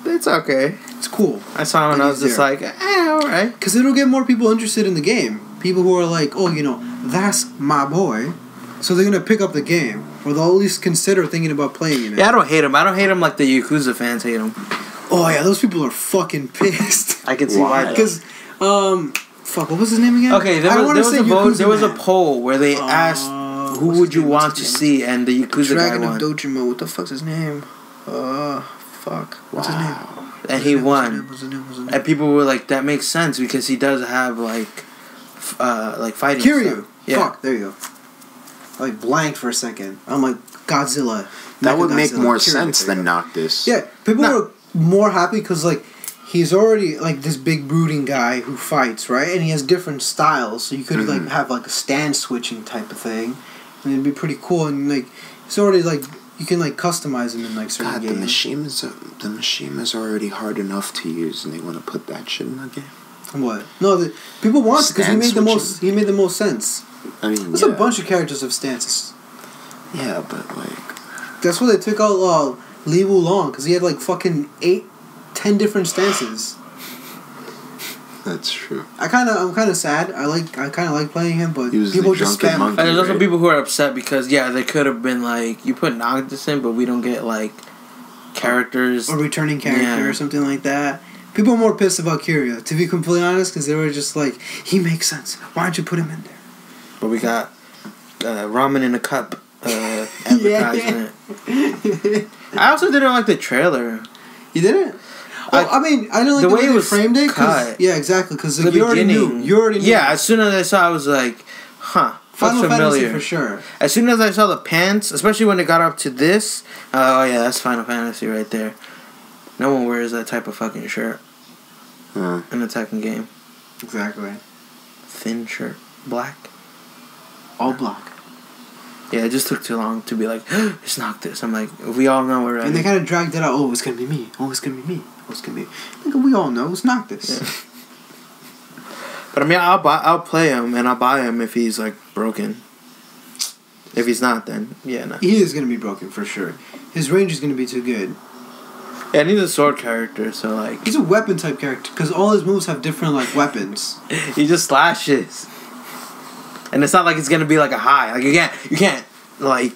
It's okay. It's cool. I saw him and I was just like, alright. Because it'll get more people interested in the game. People who are like, oh, you know, that's my boy. So they're going to pick up the game. Or they'll at least consider thinking about playing it. Yeah, I don't hate him. I don't hate him like the Yakuza fans hate him. Oh, yeah, those people are fucking pissed. I can see why. Because, fuck, what was his name again? Okay, there was a poll where they asked who would you want to see, and the Yakuza guy won. Dragon of Dojima, what the fuck's his name? Fuck. What's his name? And he won. And people were like, that makes sense because he does have like fighting Kiryu. stuff. Yeah. Fuck, there you go. I blanked for a second. I'm like, Godzilla. That would make more sense than Noctis. Yeah, people were more happy because like he's already like this big brooding guy who fights, right? And he has different styles, so you could like have like a stand switching type of thing, and it'd be pretty cool. And like it's already like you can like customize him in like certain games. The machine is already hard enough to use, and they want to put that shit in the game. What? No, people want it because he made the most. He made the most sense. I mean, there's a bunch of characters of stances. Yeah, but like that's why they took out Li Wulong because he had like fucking 8-10 different stances. That's true. I'm kind of sad. I kind of like playing him, but people just spam. And there's also people who are upset because they could have been like you put Noctis in, but we don't get like characters or returning character or something like that. People are more pissed about Kiryu, to be completely honest, because they were just like, he makes sense. Why don't you put him in there? But we got ramen in a cup advertisement. I also didn't like the trailer. You didn't? Well, I mean, I didn't like the way it was framed it. Yeah, exactly. Because you already knew. Yeah, as soon as I saw it, I was like, huh. Final familiar. Fantasy for sure. As soon as I saw the pants, especially when it got up to this, oh yeah, that's Final Fantasy right there. No one wears that type of fucking shirt in a Tekken game. Exactly. Thin shirt, black. All black. Yeah, it just took too long to be like, it's Noctis. I'm like, we all know already. And they kind of dragged it out. Oh, it's gonna be me. Oh, it's gonna be me. Oh, it's gonna be. Nigga, we all know it's Noctis. Yeah. But I mean, I'll play him and I'll buy him if he's like broken. If he's not, then yeah, no. He is gonna be broken for sure. His range is gonna be too good. Yeah, and he's a sword character, so like He's a weapon type character because all his moves have different like weapons. he just slashes. And it's not like it's gonna be like a high. Like you can't like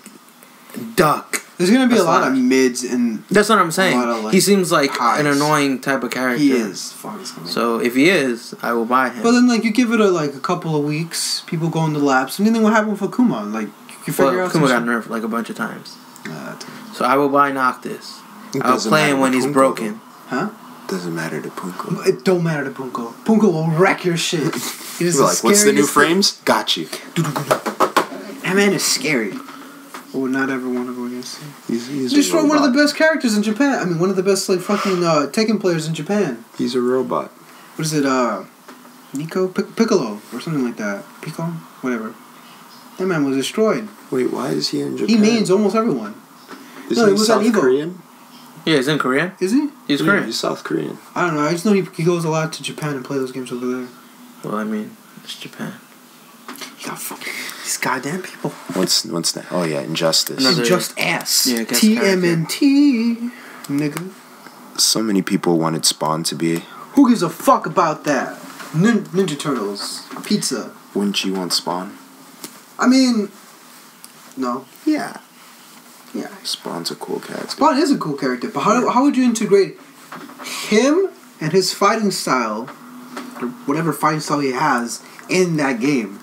duck. There's gonna be That's a lot fine. of mids and. That's what I'm saying. A lot of, like, he seems like highs. an annoying type of character. He is. Fuck, it's gonna be. So if he is, I will buy him. But then like you give it a couple of weeks, people go into laps, and then what happened for Kuma? Like you figure out. Kuma got some nerfed like a bunch of times. shit. So I will buy Noctis. It I'll doesn't play matter him when to he's Punko, broken. Huh? Doesn't matter to Punko. It don't matter to Punko. Punko will wreck your shit. It is You're like, what's the new scariest frames? Got you. thing. That man is scary. I would not ever want to go against him. He's Destroy a one of the robot. best characters in Japan. I mean, one of the best like fucking Tekken players in Japan. He's a robot. What is it? Nico Piccolo or something like that. Pico, whatever. That man was destroyed. Wait, why is he in Japan? He mains almost everyone. Isn't No, he he was at South Evo. Korean? Yeah, he's in Korea. Is he? He's Yeah, Korean. he's South Korean. I don't know. I just know he goes a lot to Japan and play those games over there. Well, I mean, it's Japan. He got fucking these goddamn people. What's that? Oh yeah, Injustice. Another- Just ass. Yeah, guest TMNT, nigga. So many people wanted Spawn to be. Who gives a fuck about that? Ninja Turtles, pizza. Wouldn't you want Spawn? I mean, no. Yeah. Yeah. Spawn's a cool character. Spawn is a cool character, but how would you integrate him and his fighting style, or whatever fighting style he has, in that game?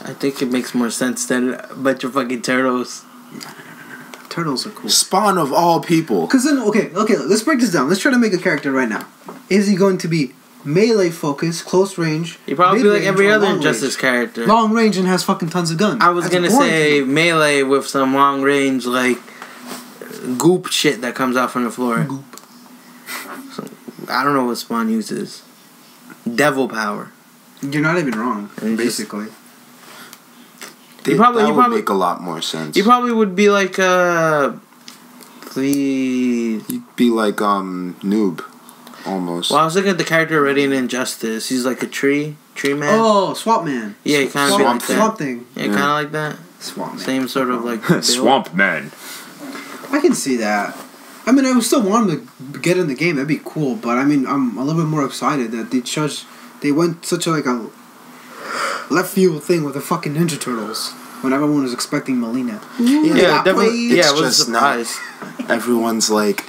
I think it makes more sense than a bunch of fucking turtles. Turtles are cool. Spawn of all people. Because then, okay, let's break this down. Let's try to make a character right now. Is he going to be melee focused, close range? He probably be like mid-range, every or other long Injustice range? character. Long range and has fucking tons of guns. I was That's gonna boring say to me. melee with some long range like goop shit that comes out from the floor. Goop. So, I don't know what Spawn uses. Devil power. You're not even wrong, And just- basically. He probably- that he would probably- make a lot more sense. He probably would be like the. He'd be like Noob, almost. Well, I was looking at the character already in Injustice. He's like a tree man. Oh, Swamp Man. Yeah, he kind of Swamp like that. Swamp Thing. Yeah, kind of like that. Swamp Man. Same sort of like build. Swamp Man. I can see that. I mean, I would still want him to get in the game. That'd be cool. But I mean, I'm a little bit more excited that they went such a left field thing with the fucking Ninja Turtles when everyone was expecting Melina. Yeah, I definitely. played. Yeah, It's it was a just not- surprise. Everyone's like,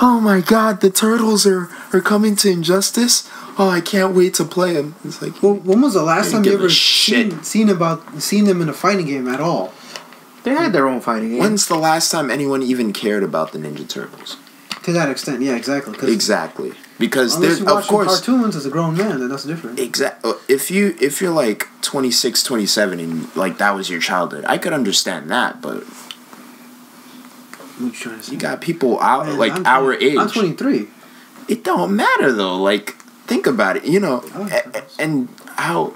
oh my god, the turtles are coming to Injustice. Oh, I can't wait to play them. It's like, Well, when was the last I time give you a ever shit. seen them in a fighting game at all? They had their own fighting game. when's the last time anyone even cared about the Ninja Turtles? To that extent, yeah, exactly. 'Cause Exactly, because unless there's you of watch course cartoons as a grown man, then that's different. if you're like 26, 27 and like that was your childhood, I could understand that, but What you trying to say? you got people out Man, like I'm our 20 age. I'm 23. It don't matter though. Like, think about it. You know, I like turtles. and how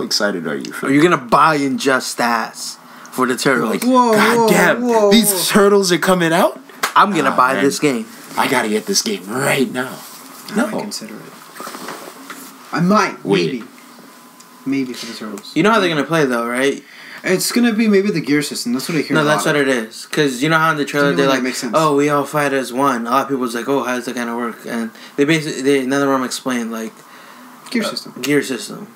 excited are you for? Are you gonna buy Injustass for the turtles? Like, Whoa, God whoa, damn, whoa, these whoa. turtles are coming out. I'm gonna buy man. this game. I gotta get this game right now. I might No, consider it. I might. Wait. Maybe. Maybe for the turtles. You know how they're gonna play though, right? It's gonna be maybe the gear system. That's what I hear. No, a that's lot what of. it is. Cause you know how in the trailer To me, they're that like, makes sense. "Oh, we all fight as one." A lot of people was like, "Oh, how's that gonna work?" And none of them explained like Gear system. gear system.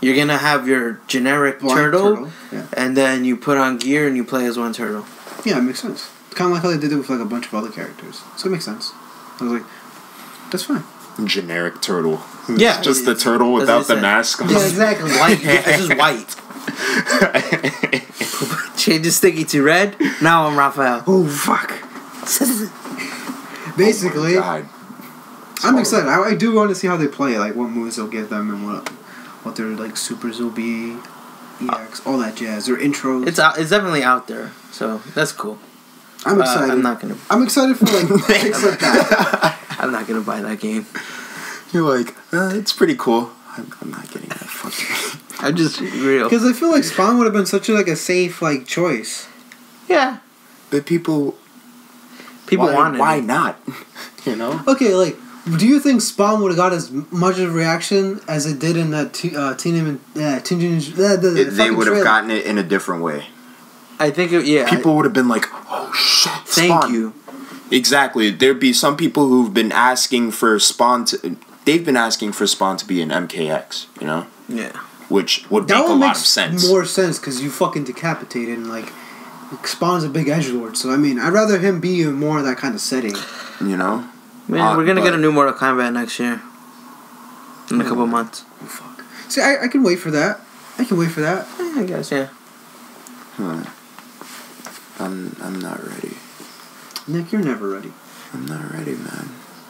You're gonna have your generic Blind turtle, Yeah. and then you put on gear and you play as one turtle. Yeah, it makes sense. It's kind of like how they did it with like a bunch of other characters. So it makes sense. I was like, that's fine. generic turtle. Yeah, It's just the it's- turtle that's without what the I said. mask on. Yeah, exactly. White. This is white. Changes sticky to red. Now I'm Raphael. Oh fuck. Basically, Oh God. I'm excited. I do want to see how they play. Like what moves they'll give them and what their like supers will be. EX, all that jazz. Their intros. It's definitely out there, so that's cool. I'm excited. I'm excited for like things like that. I'm not gonna buy that game. You're like, it's pretty cool. I'm not getting that fucking. I'm just real. Because I feel like Spawn would have been such a safe choice. Yeah. But people wanted it. Why not? You know? Okay, do you think Spawn would have got as much of a reaction as it did in that They would have gotten it in a different way. I think, people would have been like, oh shit, Thank Spawn. you. Exactly. There'd be some people who've been asking for Spawn to... They've been asking for Spawn to be an MKX, you know? Yeah. Which would make a lot of sense. More sense, because you fucking decapitated, and, Spawn's a big edgelord, so, I'd rather him be in more of that kind of setting. You know? Man, we're gonna get a new Mortal Kombat next year. In a couple months. Oh, fuck. See, I can wait for that. I guess, yeah. I'm not ready. Nick, you're never ready. I'm not ready, man.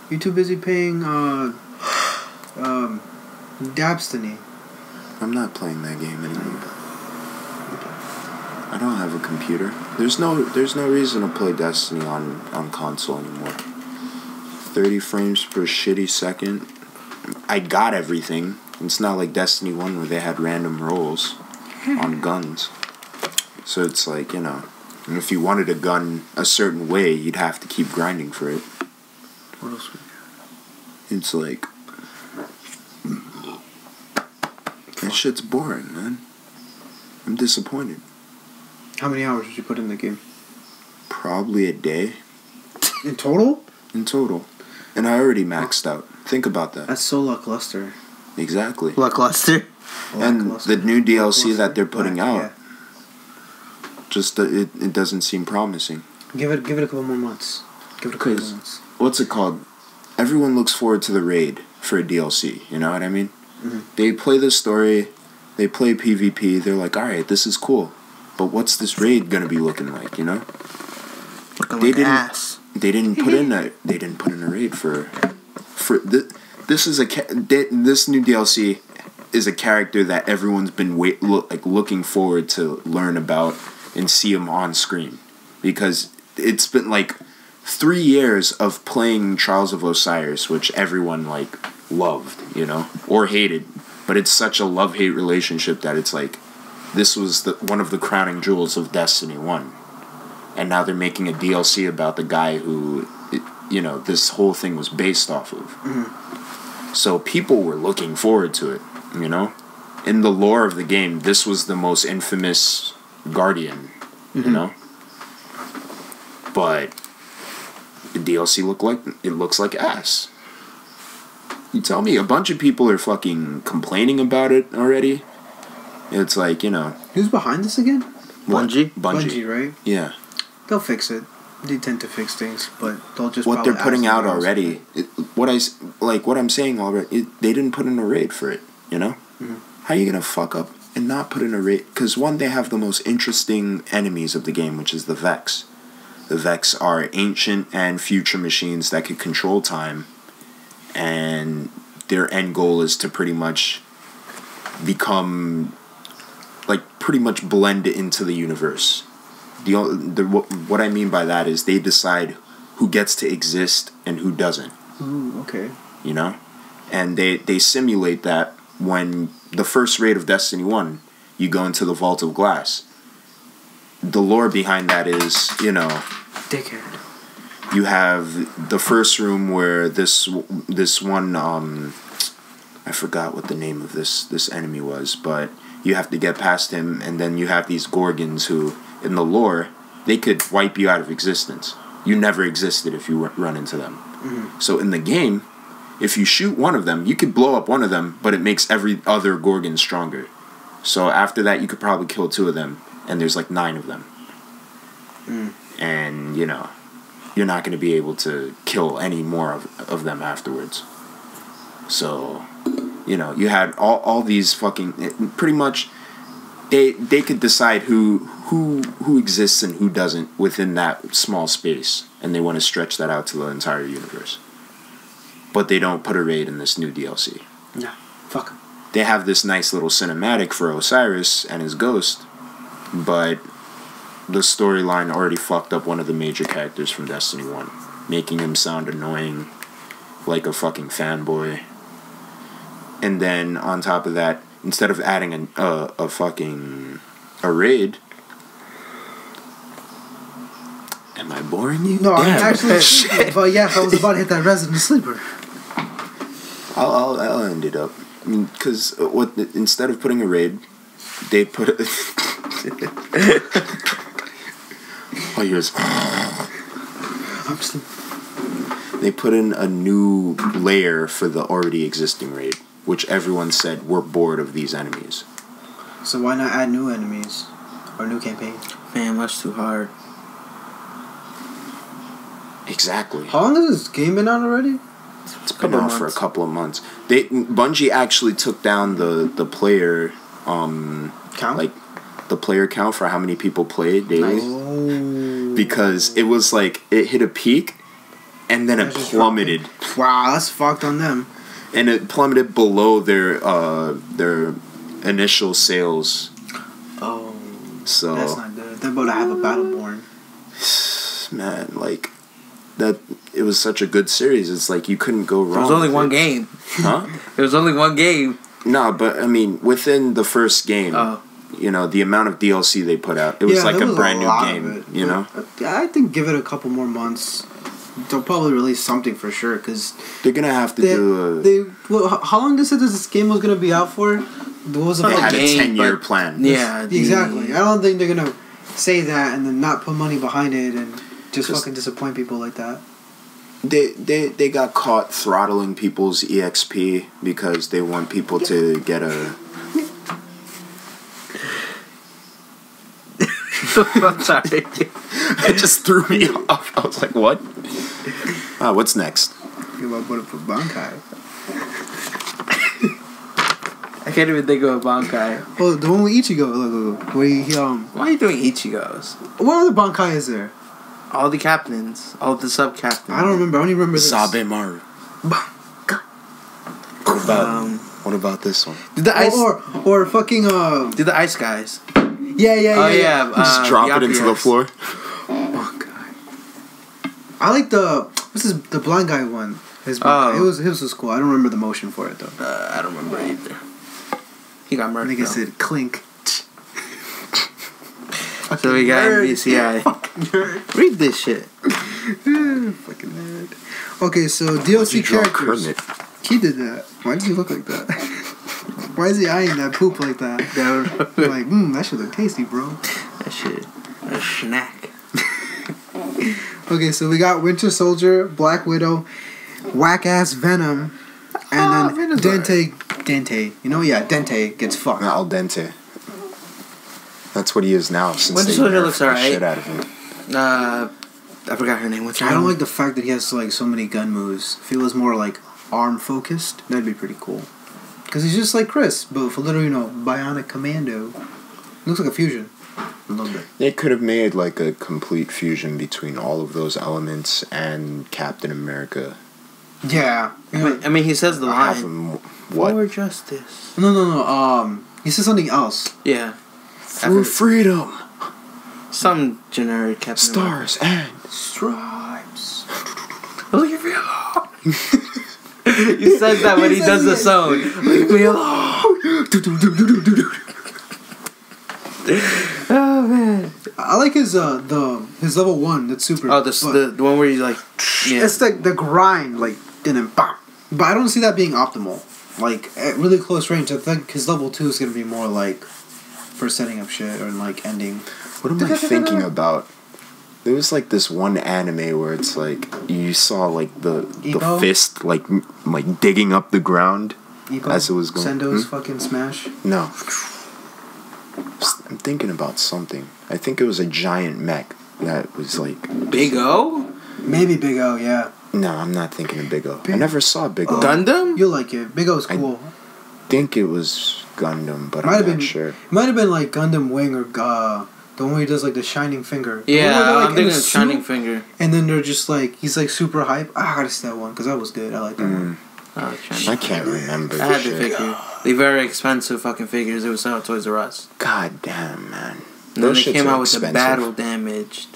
You're too busy paying, Dabstiny. I'm not playing that game anymore. I don't have a computer. There's no reason to play Destiny on console anymore. 30 frames per shitty second. I got everything. It's not like Destiny 1 where they had random rolls on guns. So it's like, and if you wanted a gun a certain way, you'd have to keep grinding for it. What else we got? It's like... That shit's boring, man. I'm disappointed. How many hours did you put in the game? Probably a day. In total? In total. And I already maxed out. Think about that. That's so lackluster. Exactly. Lackluster. And the new DLC that they're putting out, just it doesn't seem promising. Give it a couple more months. What's it called? Everyone looks forward to the raid for a DLC. You know what I mean? Mm-hmm. They play the story, they play PvP. They're like, all right, this is cool, but what's this raid gonna be looking like? You know? Looking like ass. They didn't put in a raid for this new DLC is a character that everyone's been looking forward to learn about and see him on screen, because it's been 3 years of playing Trials of Osiris, which everyone loved, or hated, but it's such a love-hate relationship that it's this was one of the crowning jewels of Destiny 1. And now they're making a DLC about the guy who, this whole thing was based off of. Mm-hmm. So people were looking forward to it, In the lore of the game, this was the most infamous Guardian, mm-hmm. But the DLC looks like ass. You tell me, a bunch of people are fucking complaining about it already. It's Who's behind this again? Bungie? Bungie, right? Yeah. They'll fix it. They tend to fix things, but they'll just what they're putting out already. What I'm saying already. They didn't put in a raid for it. Mm-hmm. How are you gonna fuck up and not put in a raid? Because one, they have the most interesting enemies of the game, which is the Vex. The Vex are ancient and future machines that could control time, and their end goal is to pretty much become, pretty much blend into the universe. What I mean by that is they decide who gets to exist and who doesn't. Ooh, okay. And they simulate that when the first raid of Destiny 1, you go into the Vault of Glass. The lore behind that is, Dickhead. You have the first room where this one, I forgot what the name of this enemy was, but you have to get past him, and then you have these Gorgons who, in the lore, they could wipe you out of existence. You never existed if you run into them. Mm-hmm. So in the game, if you shoot one of them, you could blow up one of them, but it makes every other Gorgon stronger. So after that, you could probably kill 2 of them, and there's 9 of them. Mm. And, you're not going to be able to kill any more of them afterwards. So, you had all these fucking... Pretty much, they could decide who exists and who doesn't within that small space, and they want to stretch that out to the entire universe. But they don't put a raid in this new DLC. Nah, fuck 'em. they have this nice little cinematic for Osiris and his ghost, but the storyline already fucked up one of the major characters from Destiny 1, making him sound annoying like a fucking fanboy. And then on top of that, instead of adding a raid. Am I boring you? No, Damn. actually, but yeah, I was about to hit that Resident Sleeper. I'll end it up. I mean, because instead of putting a raid, they put oh, yours. They put in a new layer for the already existing raid, which everyone said we're bored of these enemies. So why not add new enemies or new campaigns? Man, that's too hard. Exactly. How long has this game been out already? It's been out for a couple of months. Bungie actually took down the player Count? like the player count for how many people played daily. Oh. Because it was like it hit a peak and then it plummeted. Wow, that's fucked on them. And it plummeted below their initial sales. Oh. So That's not good. They're about to have a Battleborn. Man, like that it was such a good series. It's like you couldn't go wrong. It was only one game. Huh? It was only one game. No, but I mean within the first game, you know, the amount of DLC they put out, it was like a brand new game, you know? I think give it a couple more months. They'll probably release something for sure, because they're gonna have to do a. How long does this game was gonna be out for? What was they had a 10-year plan. Yeah, exactly. I don't think they're gonna say that and then not put money behind it and just fucking disappoint people like that. They got caught throttling people's EXP because they want people to get a. I'm sorry. It just threw me off. I was like, what? What's next? You want to put it for Bankai. I can't even think of a Bankai. Oh, the one with Ichigo. Look. Where he, Why are you doing Ichigos? What other Bankai is there? All the captains. All the sub-captains. I don't remember. I don't even remember this. Sabemaru. What about this one? Did the ice... Or fucking... Did the ice guys. Yeah. Just drop it into the floor. Bankai. I like the... What's this? The blind guy one. His Bankai. It was cool. I don't remember the motion for it, though. I don't remember either. He got murdered. I think it said clink. So we got MVCI. Read this shit. Fucking nerd. Okay, so DLC characters. Kermit? He did that. Why does he look like that? Why is he eyeing that poop like that? Like, that should look tasty, bro. That shit. A snack. Okay, so we got Winter Soldier, Black Widow, whack-ass Venom, and then Dente. You know, Dente gets fucked. Al Dente. That's what he is now. Since Winter Soldier looks alright. Shit out of him. I forgot her name. What's her name? I don't like the fact that he has like so many gun moves. If he was more like arm focused, that'd be pretty cool. Because he's just like Chris, but for literally, bionic commando. Looks like a fusion. A little bit. They could have made like a complete fusion between all of those elements and Captain America. Yeah. I mean, he says the line. What? For justice. No. He says something else. Yeah. For freedom. Some generic Captain Stars America. and stripes. Leave me alone. He says that when he does the song. Leave me alone. Oh man. I like his level 1. That's super. Oh, the one where you like. Yeah. It's like the grind, like and then bam. But I don't see that being optimal. Like at really close range, I think his level 2 is gonna be more like for setting up shit or like ending. What am I thinking about? There was like this one anime where it's like you saw like the fist like digging up the ground as it was going. Sendo's fucking smash. No. I'm thinking about something. I think it was a giant mech that was like Big O? Maybe Big O, yeah. No, I'm not thinking of Big O. I never saw Big O. Gundam? You'll like it. Big O's cool. I think it was Gundam, but I'm not sure. It might have been like Gundam Wing or the one where he does like the shining finger. Yeah, I'm thinking of shining finger. And then they're just like, he's like super hype. I gotta see that one because that was good. I like that one. I can't remember. I had the figure. The very expensive fucking figures it was selling at Toys R Us. God damn, man. And then they came out with the battle damaged,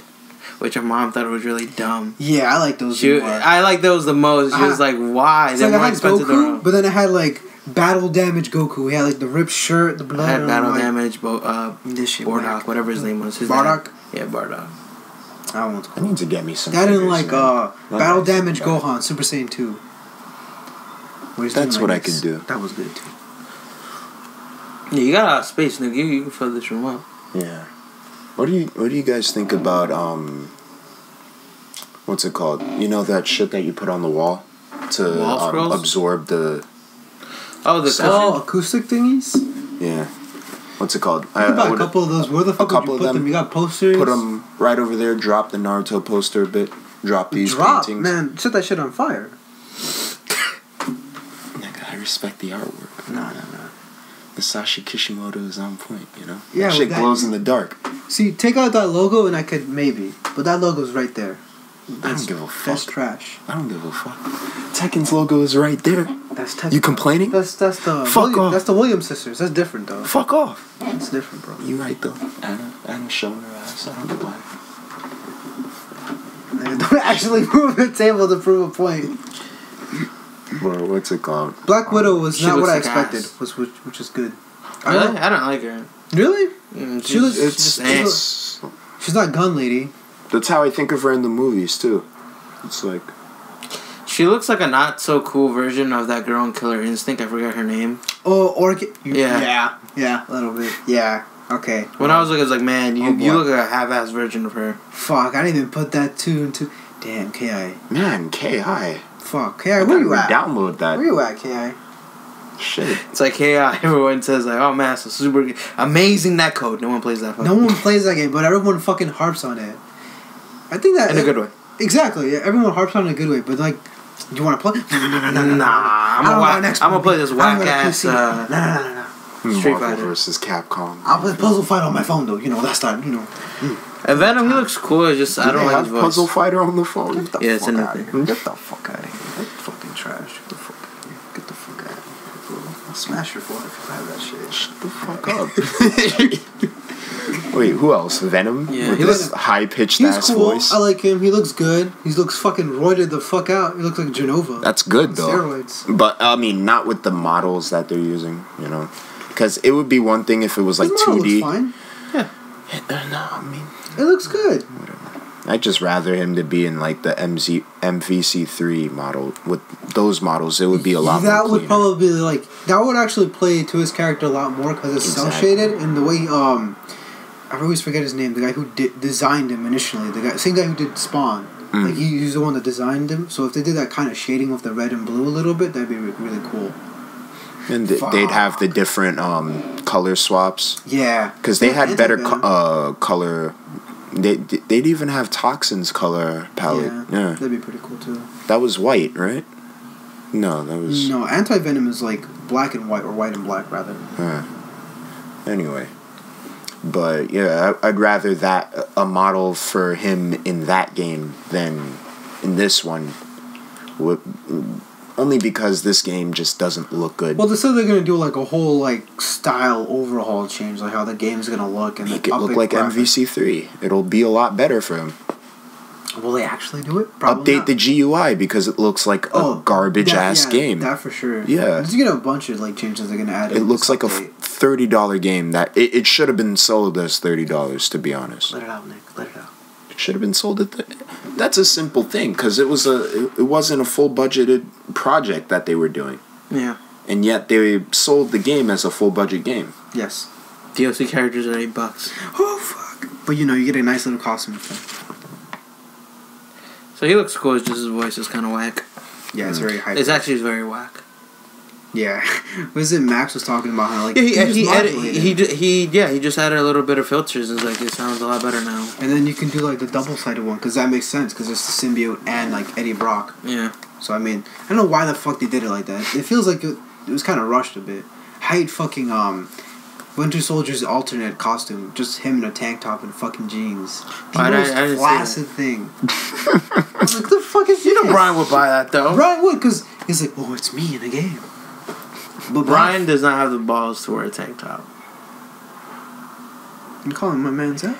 which her mom thought was really dumb. Yeah, I like those. I like those the most. She was like, "Why?" They're more expensive than Goku, but then it had like battle damage Goku. He had like the ripped shirt, the blood. I had battle damage. This shit. Bardock, whatever his name was. Bardock. Yeah, Bardock. I need to get me some. That didn't like battle damage Gohan Super Saiyan 2. That's what I could do. That was good too. Yeah, you got a lot of space, nigga. You can fill this room up. Yeah. What do you guys think about what's it called? You know that shit that you put on the wall to absorb the acoustic thingies? Yeah. What's it called? I bought a couple of those. Where the fuck would you put them? You got posters? Put them right over there. Drop the Naruto poster a bit. Drop these paintings. Man, set that shit on fire. I respect the artwork. No. The Sashi Kishimoto is on point, you know? Yeah, that shit glows in the dark. See, take out that logo and I could maybe. But that logo's right there. I don't give a fuck. That's trash. I don't give a fuck. Tekken's logo is right there. That's Tekken. You complaining? That's the fuck off. That's the Williams sisters. That's different though. Fuck off. It's different, bro. You right though. Anna showing her ass. I don't know why. Don't actually move the table to prove a point. Well, what's it called? Black Widow was not what I expected, which is good. Really? I don't like her. Really? She's not gun lady. That's how I think of her in the movies too. It's like she looks like a not so cool version of that girl in Killer Instinct. I forgot her name. Oh, Orchid. Yeah, a little bit. Yeah. Okay. When I was looking, I was like, man, you look like a half-ass version of her. Fuck, I didn't even put that two and two. Damn, Ki. Man, Ki. Fuck, Ki, where you at? Download that. Where you at, Ki? Shit. It's like Ki. Everyone says like, oh man, it's super amazing that code. No one plays that. No one plays that game, but everyone fucking harps on it. I think that in a good way. Exactly. Yeah, everyone harps on it in a good way, but like, do you want to play? Nah, I'm gonna play this whack ass. No. Street Fighter versus Capcom. I'll play Puzzle Fight on my phone though. You know that's not. And Venom, he looks cool. It's just I don't like his voice. Puzzle Fighter on the phone. Yeah, it's in the thing. Get the fuck out of here. That's fucking trash. Get the fuck out of here. Get the fuck out of here, bro. I'll smash your phone if you have that shit. Shut the fuck up. Wait, who else? Venom? Yeah, with his high-pitched ass cool. voice. I like him. He looks good. He looks fucking roided the fuck out. He looks like Genova. That's good though. Steroids. But I mean, not with the models that they're using. You know, because it would be one thing if it was like 2D. Looks fine. Yeah. No, I mean, it looks good. Whatever. I'd just rather him to be in like the MVC3 model. With those models, it would be a lot more That would cleaner. probably be like that would actually play to his character a lot more because it's cel shaded and the way I always forget his name. The guy who designed him initially, same guy who did Spawn. Like he's the one that designed him. So if they did that kind of shading with the red and blue a little bit, that'd be really cool. And they'd have the different color swaps. Yeah, because they had better color. They'd even have Toxin's color palette. Yeah, that'd be pretty cool too. That was white, right? No, that was Anti-Venom is like black and white, or white and black rather. Anyway, but yeah, I'd rather a model for him in that game than in this one. Only because this game just doesn't look good. Well, they said they're gonna do like a whole like style overhaul change, like how the game's gonna look and make it look like MVC3. It'll be a lot better for him. Will they actually do it? Probably Update not. the GUI because it looks like a garbage ass game. That for sure. Yeah, there's gonna be a bunch of like changes they're gonna add. It looks like a $30 game that it should have been sold as $30. To be honest. Let it out, Nick. Let it out. It should have been sold at that's a simple thing because it wasn't a full budgeted project that they were doing. Yeah. And yet they sold the game as a full budget game. Yes. DLC characters are $8. Oh fuck! But you get a nice little costume with them. So he looks cool. It's just his voice is kind of whack. Yeah, it's very high. It's actually very whack. Yeah, was it Max was talking about how like he just added a little bit of filters and it's like it sounds a lot better now. And then you can do like the double-sided one because that makes sense because it's the symbiote and like Eddie Brock. Yeah. So I mean, I don't know why the fuck they did it like that. It feels like it was kind of rushed a bit. I hate fucking Winter Soldier's alternate costume, just him in a tank top and fucking jeans. The most flaccid thing. I was like, the fuck is Brian would buy that though. Brian would because he's like, oh, it's me in a game. But Brian does not have the balls to wear a tank top. You calling my man's that?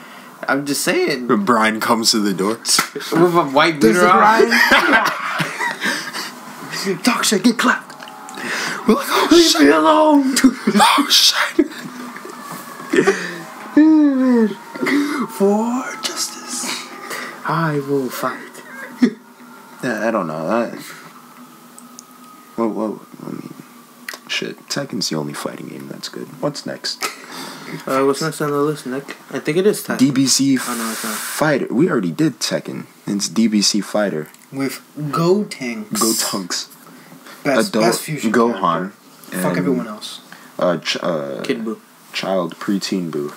I'm just saying. When Brian comes to the door. With a white beater on. Talk shit, get clapped. We're like, oh, Leave me alone. oh, shit. For justice. I will fight. Yeah, I don't know. Well, I mean, shit. Tekken's the only fighting game that's good. What's next? What's next on the list, Nick? I think it is Tekken. DBC Oh, no, it's not. Fighter. We already did Tekken. It's DBC Fighter. With Go Tanks. Go Tunks. Best fusion Gohan. Fuck everyone else. Kid Buu. Child preteen Boo.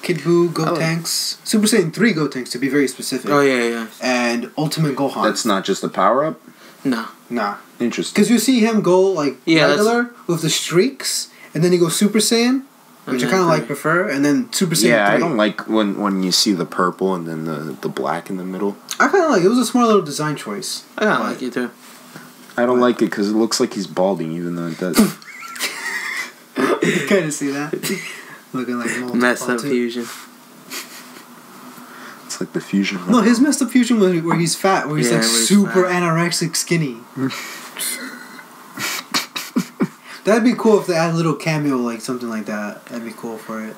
Kid Buu, Go Tanks. Super Saiyan 3 Go Tanks, to be very specific. Oh, yeah. And Ultimate Gohan. That's not just a power up? No. Nah. Interesting. Because you see him go, like, Yeah, regular with the streaks, and then he goes Super Saiyan, which I kind of like prefer, and then Super Saiyan 3. Yeah, I don't like when you see the purple and then the black in the middle. I kind of like it. It was a smart little design choice. I kind of like it, too. I don't like it because it looks like he's balding, even though it does. You kind of see that? Looking like multiple Messed up too. fusion. It's like the fusion. No, his messed up fusion was where he's fat, where he's like where he's super fat. anorexic skinny. That'd be cool if they add a little cameo, like something like that. That'd be cool for it.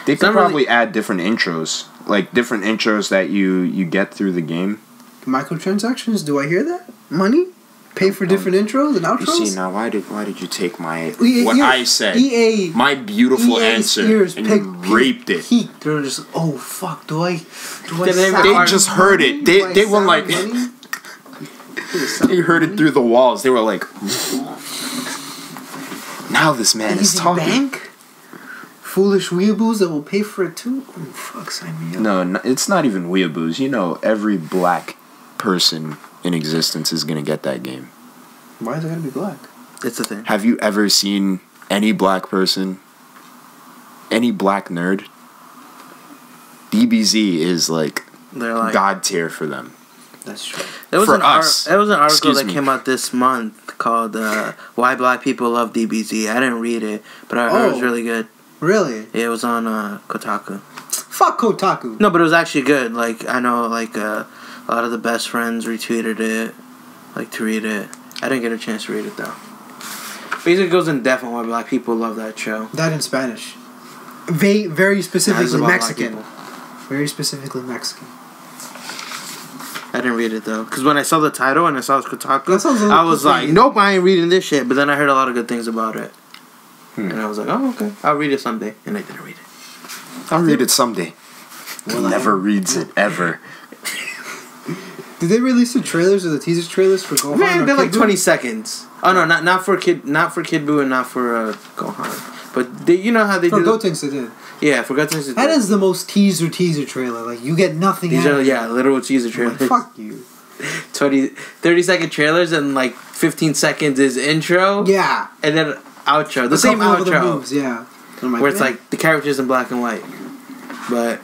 They could not probably really- add different intros, like different intros that you get through the game. Microtransactions? Do I hear that? Money? Pay for different intros and outros? You see, now why did you take my EA what I said, EA, my beautiful EA answer, ears and pick- you raped it? Peaked. They're just, oh fuck, do I They sound just heard money? it. Do I They were sound like- money? They heard it through the walls. They were like, now this man is Easy talking. bank? Foolish weeaboos that will pay for it too? Oh fuck, sign me up. No, it's not even weeaboos. You know, every black person in existence is gonna get that game. Why is it gotta be black? It's a thing. Have you ever seen any black person, any black nerd? DBZ is like They're like god tier for them. That's true. There was For an us. There was an article Excuse that me. came out this month called "Why Black People Love DBZ." I didn't read it, but I heard it was really good. Really? Yeah, it was on Kotaku. Fuck Kotaku. No, but it was actually good. Like I know, like a lot of the best friends retweeted it, like to read it. I didn't get a chance to read it though. Basically, it goes in depth on why black people love that show. That in Spanish. Very That is specifically about black Mexican. people. Very specifically Mexican. I didn't read it though, because when I saw the title and I saw it was Kotaku, That sounds a little I was like, clickbaity. nope, I ain't reading this shit. But then I heard a lot of good things about it, and I was like, oh okay, I'll read it someday, and I didn't read it. I'll read it someday. He never reads it ever. Did they release the trailers or the teaser trailers for Gohan? Man, or they're like Kid Buu? 20 seconds. Oh no, not for Kid Buu and not for Gohan. But they, you know how they For do. Gotenks they did. Yeah, for Gotenks. That is the most teaser trailer. Like, you get nothing These out are of it. literal teaser I'm like, trailers. fuck you. 30-second trailers and like 15 seconds is intro. Yeah. And then outro. The A same couple of the outro. moves, yeah. I'm Where it's man. like the characters in black and white. But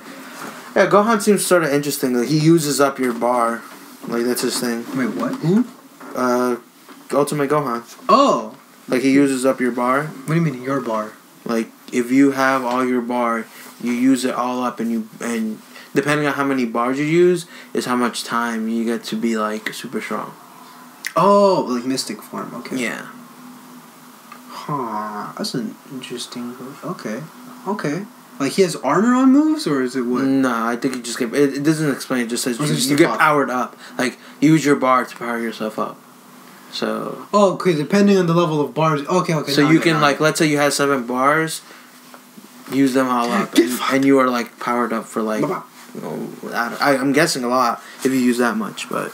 yeah, Gohan seems sort of interesting. Like he uses up your bar. Like that's his thing. Wait, what? Who? Ultimate Gohan. Oh. Like he uses up your bar. What do you mean, your bar? Like if you have all your bar, you use it all up, and depending on how many bars you use is how much time you get to be like super strong. Oh, like mystic form. Okay. Yeah. Huh. That's an interesting. Okay. Okay. Like he has armor on moves, or is it what? No, I think you just get. It doesn't explain. It just says Or is it just you a get pop? powered up. Like use your bar to power yourself up. So. Oh, okay. Depending on the level of bars. Okay. So you can like, let's say you have 7 bars, use them all up, and you are like powered up for like. Bye-bye. I'm guessing a lot if you use that much, but.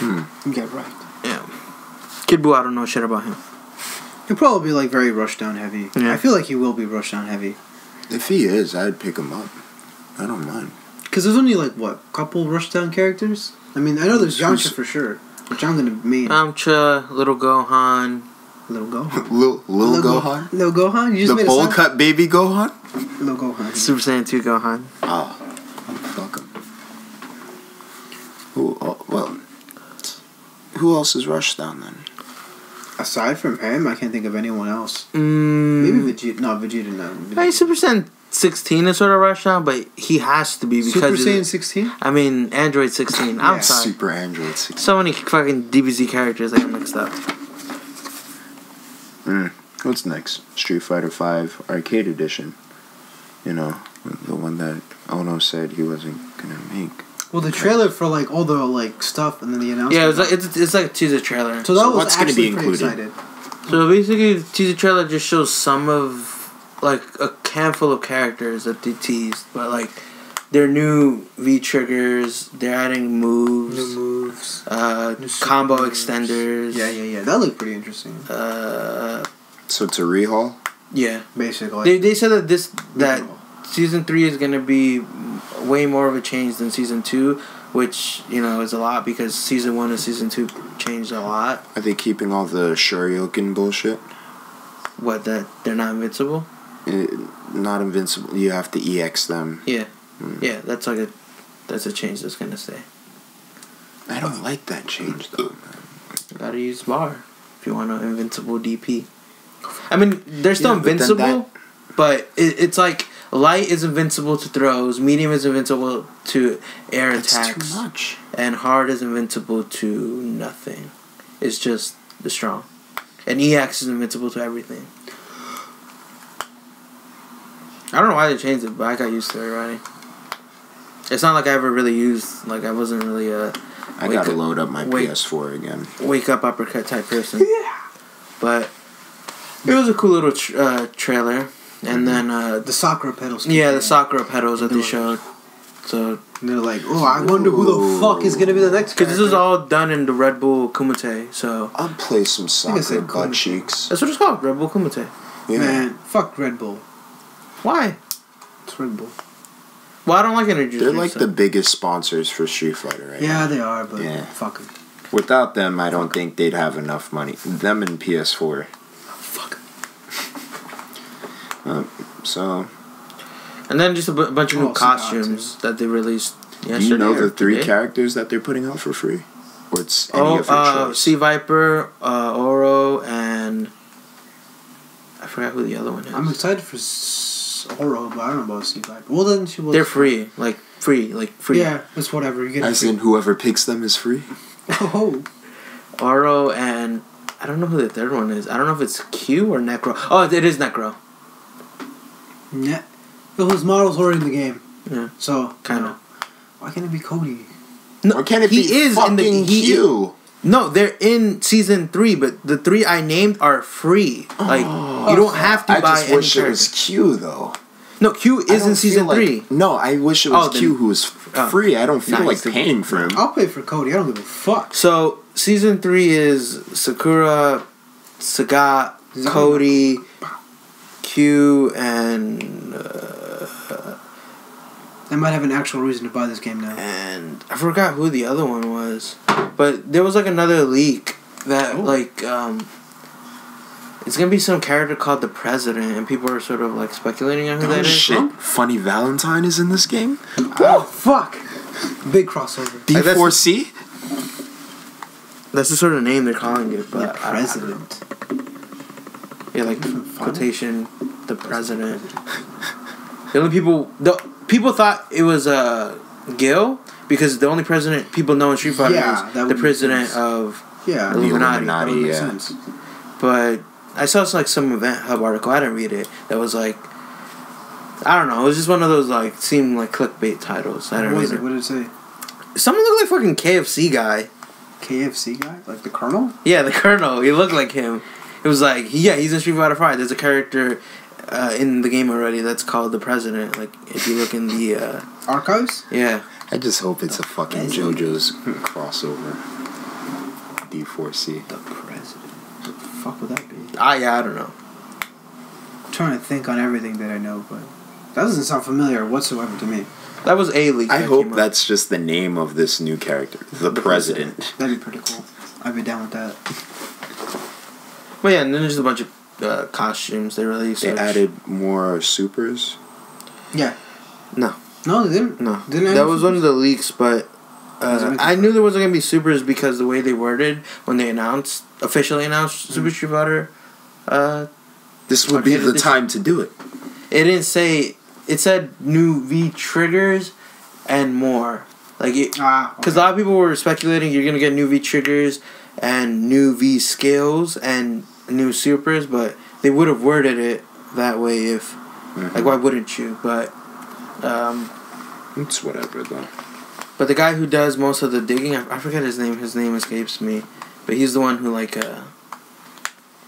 You get right. Yeah. Kid Buu, I don't know shit about him. He'll probably be like very rushdown heavy. Yeah. I feel like he will be rushdown heavy. If he is, I'd pick him up. I don't mind. Because there's only like what, couple rushdown characters? I mean, I know there's Yamcha for sure, which I'm gonna main. Yamcha, Little Gohan. Little Gohan. Lil Gohan? Little Gohan? You just The made bowl a sound? cut baby Gohan? Little Gohan. Super Saiyan 2 Gohan. Oh, fuck him. Well, who else is Rushdown then? Aside from him, I can't think of anyone else. Maybe Vegeta. No, Vegeta. No. Hey, Super Saiyan 16 is sort of rushed now, but he has to be because Super Saiyan 16. I mean, Android 16. I'm sorry. Super Android 16. So many fucking DBZ characters I get mixed up. What's next? Street Fighter V Arcade Edition. You know, the one that Ono said he wasn't gonna make. Well, the trailer for like all the like stuff, and then the announcement. Yeah, it's like a teaser trailer. So that was what's gonna be actually pretty included? excited. So basically, the teaser trailer just shows some of like a handful of characters that they teased, but like their new V triggers, they're adding moves, New moves, combo moves. extenders. Yeah. That looked pretty interesting. So it's a rehaul? Yeah. Basically. They said that season 3 is gonna be way more of a change than season 2, which, you know, is a lot because season 1 and season 2 changed a lot. Are they keeping all the Shoryuken bullshit? What, that they're not invincible? Not invincible. You have to EX them. Yeah. Yeah, that's a change that's gonna stay. I don't like that change though, man. You gotta use bar if you want an invincible DP. I mean, they're still Yeah, but then invincible, but it's like light is invincible to throws, medium is invincible to air That's attacks, too much. and hard is invincible to nothing. It's just the strong. And EX is invincible to everything. I don't know why they changed it, but I got used to it already. It's not like I ever really used, like I wasn't really a... I gotta load up my PS4 again. Wake up uppercut type person. Yeah. But it was a cool little trailer. And then... the Sakura pedals. Yeah, the Sakura pedals that they showed. So... And they're like, oh, I wonder who the fuck is gonna be the next Because this is all done in the Red Bull Kumite, so... I'll play some Sakura said butt Kumite. cheeks. That's what it's called, Red Bull Kumite. Yeah. Man, fuck Red Bull. Why? It's Red Bull. Well, I don't like energy They're drinks, like so. the biggest sponsors for Street Fighter right now. Yeah, they are, but Yeah. fuck them. Without them, I don't think they'd have enough money. Them and PS4. Fuck. So, And then just a bunch of new Oh, costumes that they released yesterday. do you know the or 3 today. characters that they're putting out for free? Or it's any of your choice? Sea Viper, Oro, and... I forgot who the other one is. I'm excited for Oro, but I don't know about Sea Viper. Well, then she was. They're free. Like, free. Yeah, it's whatever. You get As it in, whoever picks them is free? Oh. Oro and... I don't know who the third one is. I don't know if it's Q or Necro. Oh, it is Necro. Yeah. But his model's already in the game. Yeah. So, Kind of. Why can't it be Cody? No, Or can it he be is fucking in the Q? No, they're in season 3, but the 3 I named are free. Like you don't have to I buy just any wish it was character. Q, though. No, Q I is don't in season feel 3. like, no, I wish it was Oh, Q then- who was free. I don't feel Nice. like paying for him. I'll pay for Cody. I don't give a fuck. So season 3 is Sakura, Sagat, Zama. Cody, Q, and I might have an actual reason to buy this game now. I forgot who the other one was, but there was like another leak that it's gonna be some character called the President, and people are sort of like speculating on who that is. Shit. Funny Valentine is in this game? Oh, fuck. Big crossover. D4C? That's the sort of name they're calling it, but The President. Yeah, like quotation, the President. The only people thought it was Gil because the only president people know in Street Fighter is the president of Yeah, Illuminati. That would make yeah. sense. But I saw some Event Hub article. I didn't read it. That was like, I don't know. It was just one of those like seemed like clickbait titles. I didn't What read was it. it? What did it say? Someone looked like fucking KFC guy. KFC guy? Like the Colonel? Yeah, the Colonel. He looked like him. It was like, yeah, he's in Street Fighter 5. There's a character in the game already that's called the President. Like, if you look in the... Archives? Yeah. I just hope it's a fucking JoJo's crossover. D4C. The President. What the fuck would that be? Yeah, I don't know. I'm trying to think on everything that I know, but that doesn't sound familiar whatsoever to me. That was a leak. I that hope came out. that's just the name of this new character. The President. That'd be pretty cool. I'd be down with that. But yeah, and then there's a bunch of costumes they released. They added more supers. Yeah. No. No, they didn't. No. Didn't That was one of the leaks, but I knew there wasn't gonna be supers because the way they worded when they officially announced Super Street Fighter. This would be the time to do it. It didn't say. It said new V triggers and more. Like because a lot of people were speculating you're gonna get new V triggers and new V skills and new supers, but they would have worded it that way if like why wouldn't you? But it's whatever though. But the guy who does most of the digging, I forget his name. His name escapes me, but he's the one who like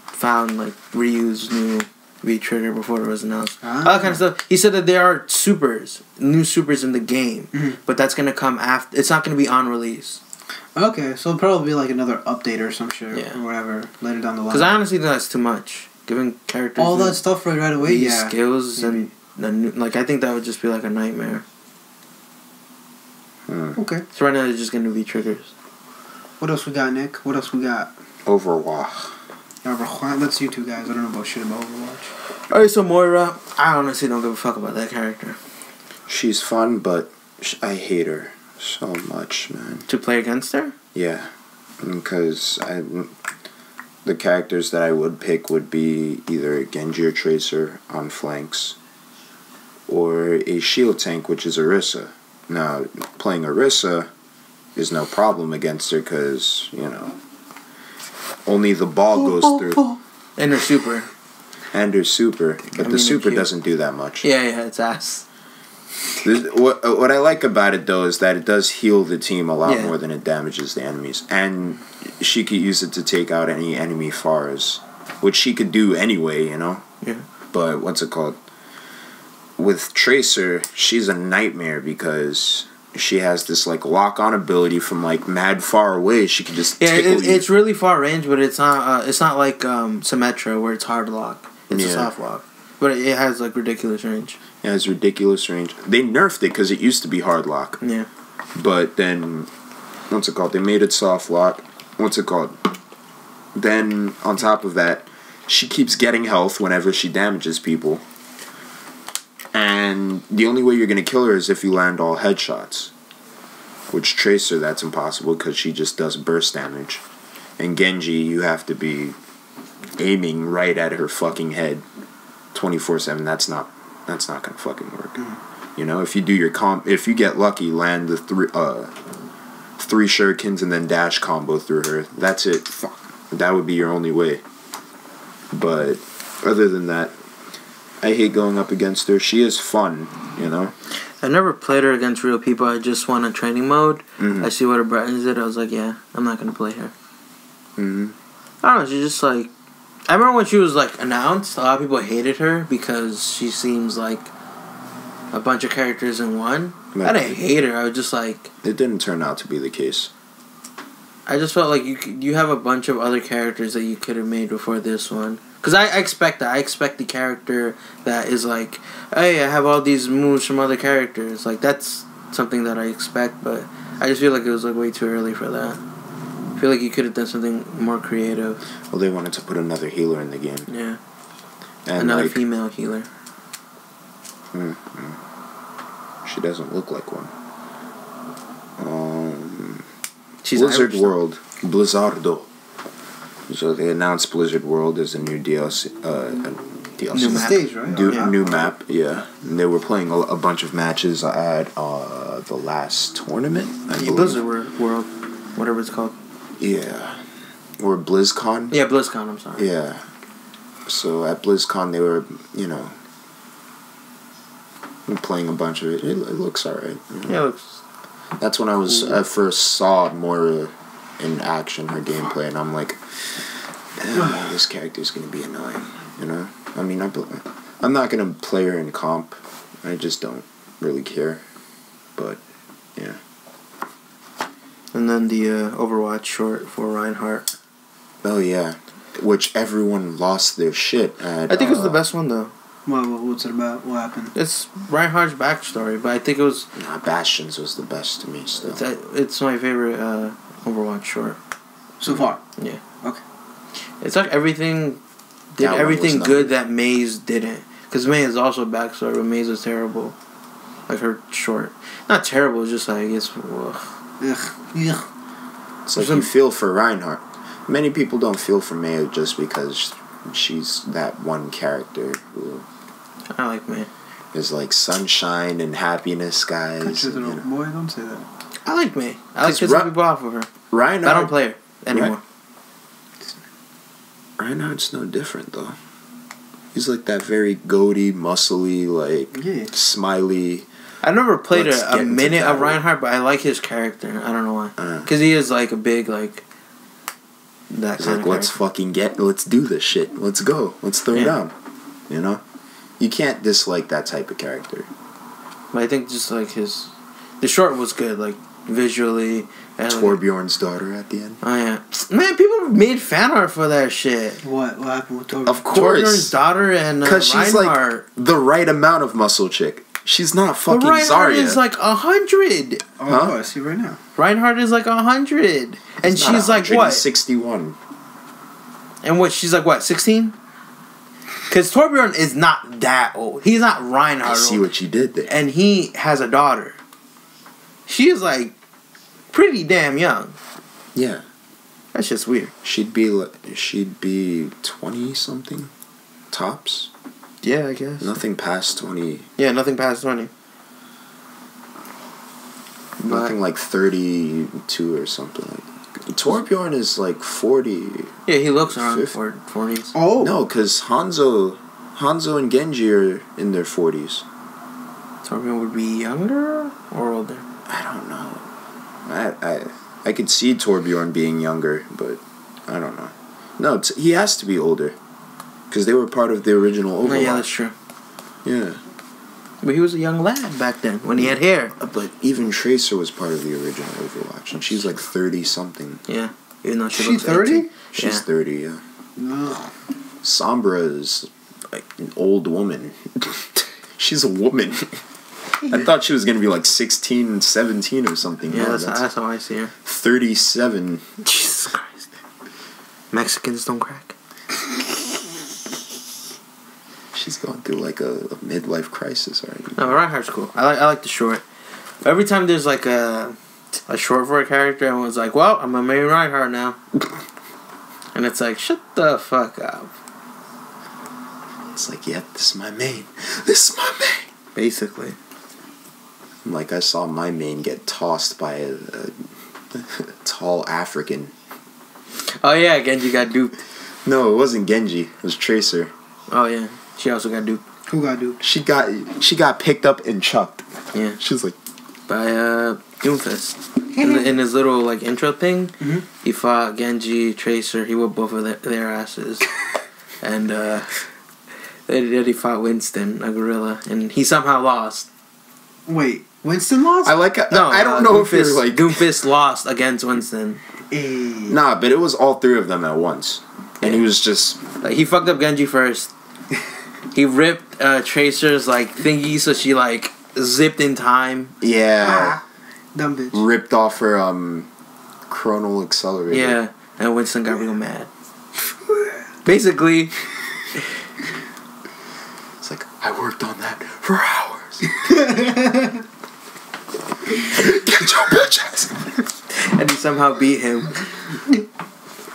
found like Ryu's new V trigger before it was announced. All that kind of stuff. He said that there are new supers in the game, but that's gonna come after. It's not gonna be on release. Okay, so it'll probably be like another update or some shit or whatever later down the line. Because I honestly think that's too much. Giving characters all that stuff right away, skills and the new, like I think that would just be like a nightmare. Okay. So right now they're just gonna be triggers. What else we got, Nick? What else we got? Overwatch. That's you two guys. I don't know about shit about Overwatch. Alright, so Moira, I honestly don't give a fuck about that character. She's fun, but I hate her so much, man. To play against her? Yeah, because the characters that I would pick would be either a Genji or Tracer on flanks, or a shield tank, which is Orisa. Now, playing Orisa is no problem against her because, only the ball goes through. And her super. And her super. But the super doesn't do that much. Yeah, it's ass. What I like about it, though, is that it does heal the team a lot more than it damages the enemies. And she could use it to take out any enemy fars, which she could do anyway, Yeah. But what's it called? With Tracer, she's a nightmare because she has this like lock-on ability from like mad far away. She can just tickle you. It's really far range, but it's not like Symmetra where it's hard lock. It's a soft lock, but it has like ridiculous range. It has ridiculous range. They nerfed it because it used to be hard lock. Yeah. But then, what's it called? They made it soft lock. What's it called? Then on top of that, she keeps getting health whenever she damages people. And the only way you're going to kill her is if you land all headshots. Which Tracer, that's impossible because she just does burst damage. And Genji, you have to be aiming right at her fucking head 24/7. That's not going to fucking work. If you do your if you get lucky, land the three shurikens and then dash combo through her, that's it. That would be your only way. But other than that, I hate going up against her. She is fun, I never played her against real people. I just won a training mode. I see what her buttons did. I was like, yeah, I'm not going to play her. I don't know. She's just like... I remember when she was like announced, a lot of people hated her because she seems like a bunch of characters in one. I didn't hate her. I was just like... It didn't turn out to be the case. I just felt like you have a bunch of other characters that you could have made before this one. Because I expect that. I expect the character that is like, hey, I have all these moves from other characters. Like, that's something that I expect, but I just feel like it was like way too early for that. I feel like you could have done something more creative. Well, they wanted to put another healer in the game. Yeah. And another female healer. She doesn't look like one. She's Blizzard Irish, World. Blizzardo. So they announced Blizzard World as a new DLC. New map. Stage, right? New map, yeah. And they were playing a bunch of matches at the last tournament, I believe. Blizzard World, whatever it's called. Yeah. Or BlizzCon? Yeah, BlizzCon, I'm sorry. Yeah. So at BlizzCon they were, playing a bunch of it. It looks alright. Yeah, it looks... That's when I first saw Moira in action, her gameplay, and I'm like, this character's gonna be annoying, I mean, I'm not gonna play her in comp. I just don't really care. But yeah. And then the Overwatch short for Reinhart. Oh yeah, which everyone lost their shit at. I think it was the best one though. What's it about? What happened? It's Reinhardt's backstory, but I think it was... Bastion's was the best to me still. It's my favorite Overwatch short. So far? Yeah. Okay. It's like everything... Did everything good that Maze didn't. Because Maze is also a backstory, but Maze was terrible. Like her short. Not terrible, it's just like, it's... Ugh. Ugh. It's like you feel for Reinhardt. Many people don't feel for Mei just because she's that one character who I like Mei. is like sunshine and happiness, guys. Boy, don't say that. I like Mei. I like pissing people off with her. Reinhardt, I don't play her anymore. Reinhardt's no different though. He's like that very goaty, muscly, like smiley. I never played a minute of Reinhardt, but I like his character. I don't know why. Because he is like a big like. That He's kind like, of let's character. fucking let's do this shit. Let's go. Let's throw down. You know, you can't dislike that type of character. But I think just like the short was good, like visually. And Torbjorn's daughter at the end. Oh yeah, man! People made fan art for that shit. What happened with Torbjorn? Of course, Torbjorn's daughter and because she's Reinhardt. like the right amount of muscle chick. She's not fucking but Reinhardt Zarya. is like 100. Oh, I see right now. Reinhardt is like 100, and she's like what? 61. And what? She's like what? 16? Because Torbjorn is not that old. He's not Reinhardt. I see old. what you did there. And he has a daughter. She is like pretty damn young. Yeah, That's just weird. she'd be 20 something, tops. Yeah, I guess. Nothing past 20. Yeah, nothing past 20. Nothing like 32 or something like that. Torbjorn is like 40. Yeah, he looks around 50. 40s. Oh No, because Hanzo and Genji are in their 40s. Torbjorn would be younger or older? I don't know. I could see Torbjorn being younger, but I don't know. No, he has to be older. Because they were part of the original Overwatch. Oh, yeah, that's true. Yeah. But he was a young lad back then when he had hair. But even Tracer was part of the original Overwatch, and she's like 30-something. Yeah, even though she She looks 30? 18. She's Yeah. 30, yeah. no. Sombra is like an old woman. She's a woman. I thought she was going to be like 16, 17 or something. Yeah, No, that's how I see her. 37. Jesus Christ. Mexicans don't crack. She's going through like a midlife crisis already. No, but Reinhardt's cool. I like the short. Every time there's like a short for a character, everyone's like, well, I'm gonna marry Reinhardt now. And it's like, shut the fuck up. It's like, yep, this is my main. This is my main. Basically. Like, I saw my main get tossed by a tall African. Oh yeah, Genji got duped. No, it wasn't Genji. It was Tracer. Oh yeah, she also got duped. Who got duped? She got picked up and chucked. Yeah. She was like, By Doomfist. In his little like intro thing, he fought Genji, Tracer. He whooped both of their asses, and then he fought Winston, a gorilla, and he somehow lost. Wait, Winston lost? I don't know if you're like Doomfist lost against Winston. Nah, but it was all three of them at once, and he was just Like, he fucked up Genji first. He ripped Tracer's like thingy, so she like zipped in time. Dumb bitch. ripped off her chronal accelerator. Yeah, and Winston got real mad. Basically, It's like, I worked on that for hours. Get your bitch ass. and he somehow beat him.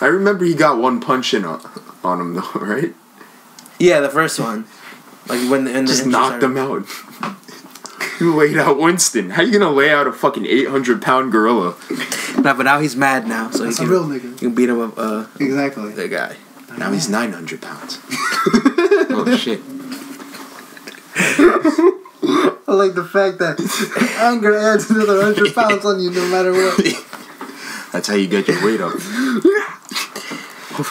I remember he got one punch in on him though, right? Yeah, the first one. Like when the Just knocked him out. You laid out Winston. How you gonna lay out a fucking 800-pound gorilla? Nah, but now he's mad now, so That's he a can, real nigga. you can beat him up. Exactly. The guy. Now he's 900 pounds. Oh shit. I like the fact that anger adds another 100 pounds on you no matter what. That's how you get your weight up.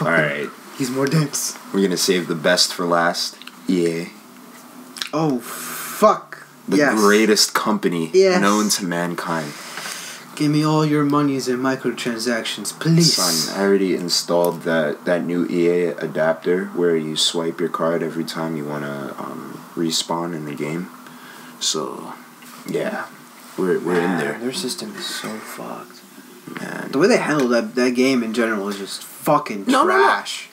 Alright. He's more dense. We're gonna save the best for last. Yeah. Oh, fuck. The greatest company known to mankind. Give me all your monies and microtransactions, please. Son, I already installed that new EA adapter where you swipe your card every time you want to respawn in the game. So, yeah, we're in there. Their system is so fucked. Man. The way they handle that game in general is just fucking trash.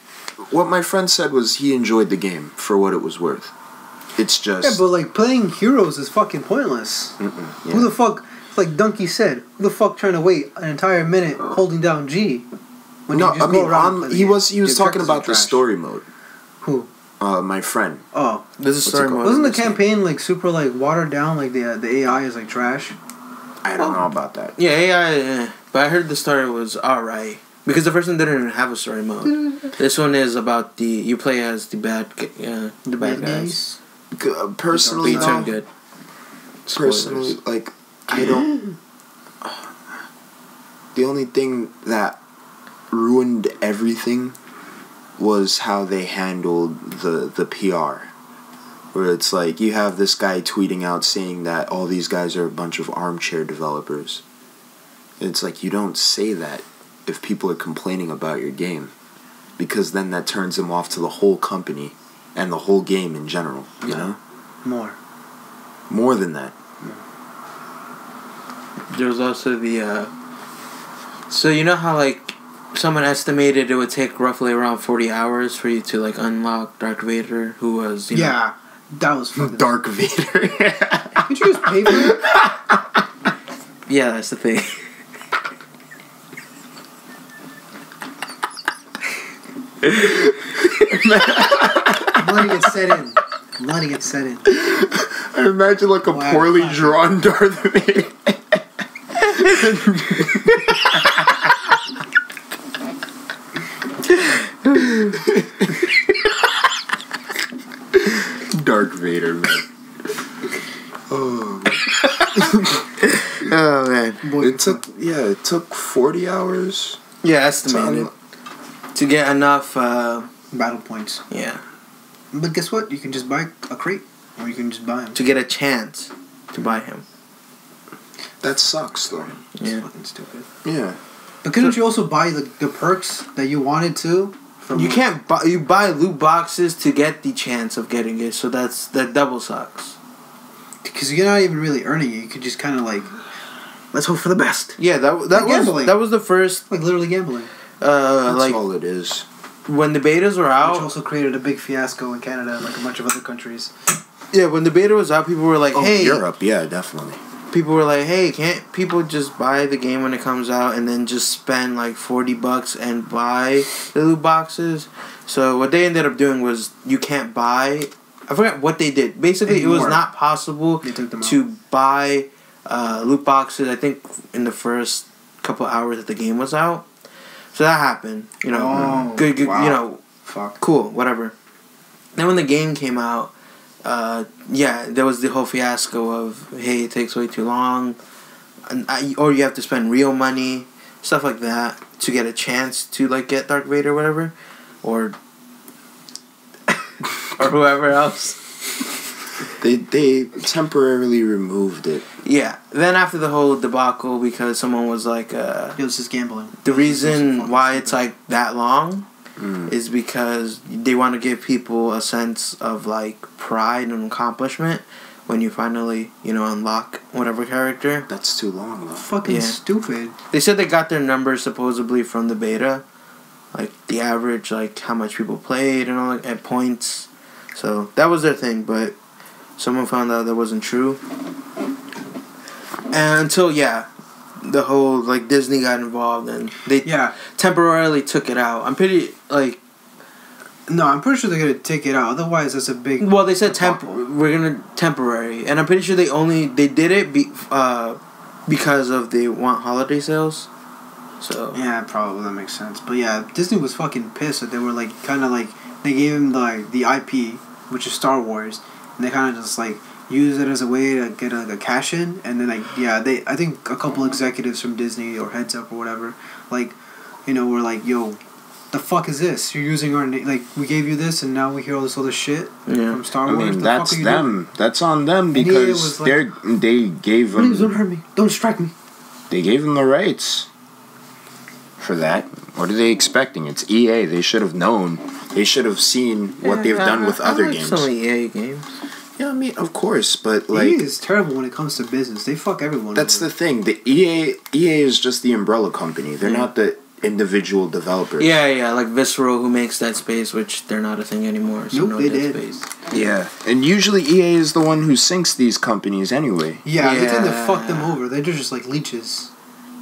What my friend said was he enjoyed the game for what it was worth. It's just... Yeah, but like playing heroes is fucking pointless. Yeah. Who the fuck... Like Donkey said, who the fuck trying to wait an entire minute holding down G? When No, you just I go mean, around and play he the was game? The talking objectives about are the trash. story mode. Who? My friend. Oh, There's a story it called? mode. wasn't in the this game. campaign like super like watered down? Like the AI is like trash. I don't know about that. Yeah, AI, but I heard the story was alright. Because the first one didn't even have a story mode. This one is about you play as the bad guys. Personally, But you turn good. personally, Spoilers. like, I don't. The only thing that ruined everything was how they handled the PR. Where it's like, you have this guy tweeting out saying that all these guys are a bunch of armchair developers. It's like, you don't say that if people are complaining about your game. Because then that turns them off to the whole company and the whole game in general, you know? More than that. There's also the so you know how like someone estimated it would take roughly around 40 hours for you to like unlock Darth Vader, who was Yeah, that was fucking. Dark Vader. Did you just pay for it? Yeah, that's the thing. I'm letting it set in. I'm letting it set in. I imagine like a Wow. poorly drawn Darth Vader. Dark Vader, man. Oh. Oh man. It took 40 hours. Yeah, estimated to get enough. Battle points. Yeah, But guess what? You can just buy a crate, or you can just buy them. to get a chance to buy him. That sucks, though. It's Yeah. fucking stupid. Yeah. But couldn't you also buy the perks that you wanted to? From You can't buy. You buy loot boxes to get the chance of getting it, so that double sucks. Because you're not even really earning it. You could just kind of like, let's hope for the best. Yeah, that Like gambling. was the first. Like literally gambling. That's Like all it is. when the betas were Which out. also created a big fiasco in Canada and like a bunch of other countries. Yeah, when the beta was out, people were like, Oh, "Hey." Europe, yeah, definitely. People were like, "Hey, can't people just buy the game when it comes out and then just spend like $40 and buy the loot boxes?" So what they ended up doing was you can't buy. I forgot what they did. Basically, it was Anymore. not possible They took them out. to buy loot boxes. I think in the first couple hours that the game was out. So that happened. You know, Oh, good. wow. You know, Fuck. cool. Whatever. Then when the game came out. There was the whole fiasco of, hey, it takes way too long, or you have to spend real money, stuff like that, to get a chance to like get Darth Vader or whatever, or whoever else. They temporarily removed it. Yeah. Then after the whole debacle, because someone was like, It was just gambling. the reason why it's like that long is because they want to give people a sense of like pride and accomplishment when you finally, unlock whatever character. That's too long, though. Fucking Yeah. stupid. They said they got their numbers supposedly from the beta, like the average, like how much people played and all that at points. So that was their thing, but someone found out that wasn't true. And until the whole like Disney got involved and they temporarily took it out. I'm pretty like. No, I'm pretty sure they're gonna take it out. Otherwise, that's a big. Well, they said debacle. we're gonna temporary, and I'm pretty sure they did it because of they want holiday sales. So Yeah, probably that makes sense. But yeah, Disney was fucking pissed that they were like kind of like they gave him the IP, which is Star Wars, and they kind of just like used it as a way to get a cash in, and then I think a couple executives from Disney or Heads Up or whatever, like, were like, yo, the fuck is this? You're using our name, like we gave you this, and now we hear all this other shit from Star Wars. I mean, The that's fuck are you them. doing? That's on them And EA because was like, they gave Please don't them hurt me. Don't strike me. they gave them the rights for that. What are they expecting? It's EA. They should have known. They should have seen what they've done with other games. Some EA games. Yeah, I mean, of course, but like EA is terrible when it comes to business. They fuck everyone. that's over. the thing. The EA is just the umbrella company. They're not the individual developers. Yeah, like Visceral, who makes Dead Space, which they're not a thing anymore. So Nope, no they Dead did. Space. Yeah, and usually EA is the one who sinks these companies anyway. Yeah, they tend to Yeah. fuck them over. They're just like leeches.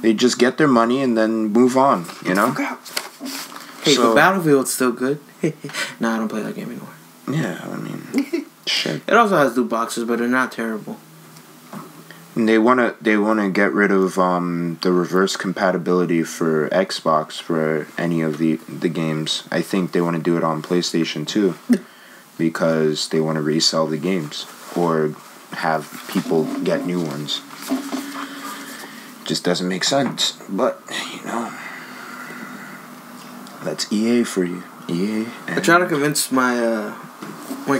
They just get their money and then move on, you know? Hey, So- but Battlefield's still good. Nah, I don't play that game anymore. Yeah, I mean, shit. It also has loot boxes, but they're not terrible. And they wanna get rid of the reverse compatibility for Xbox for any of the games. I think they want to do it on PlayStation too, because they want to resell the games or have people get new ones. Just doesn't make sense, but you know, that's EA for you. EA. I tried to convince my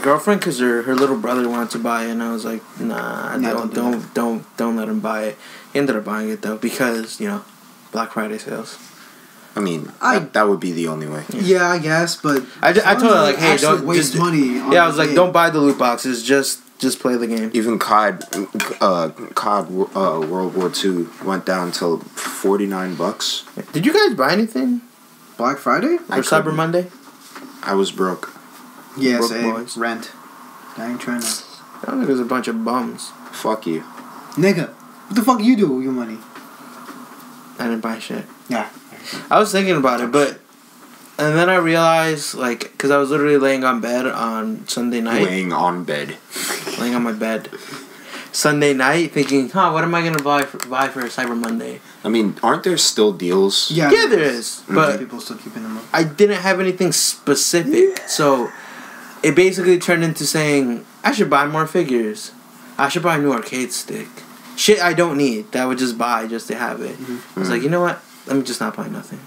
girlfriend because her little brother wanted to buy it, and I was like, nah, don't let him buy it. He ended up buying it though because Black Friday sales. I mean, that would be the only way. Yeah, I guess, but I told her like, hey, actually don't waste just money. On yeah, I was like, game. don't buy the loot boxes, just play the game. Even COD World War II went down to $49. Did you guys buy anything Black Friday for Cyber Monday? I was broke. Yeah, Broke same. boys. Rent. I ain't trying to. I don't think there's a bunch of bums. Fuck you. Nigga, what the fuck you do with your money? I didn't buy shit. Yeah. I was thinking about it, and then I realized, like, because I was literally laying on bed on Sunday night. Laying on bed. Laying on my bed. Sunday night, thinking, what am I going to buy for Cyber Monday? I mean, aren't there still deals? Yeah, Yeah, there is. But people still keeping them up. I didn't have anything specific. So it basically turned into saying, I should buy more figures. I should buy a new arcade stick. Shit I don't need. That I would just buy just to have it. I was like, you know what? Let me just not buy nothing.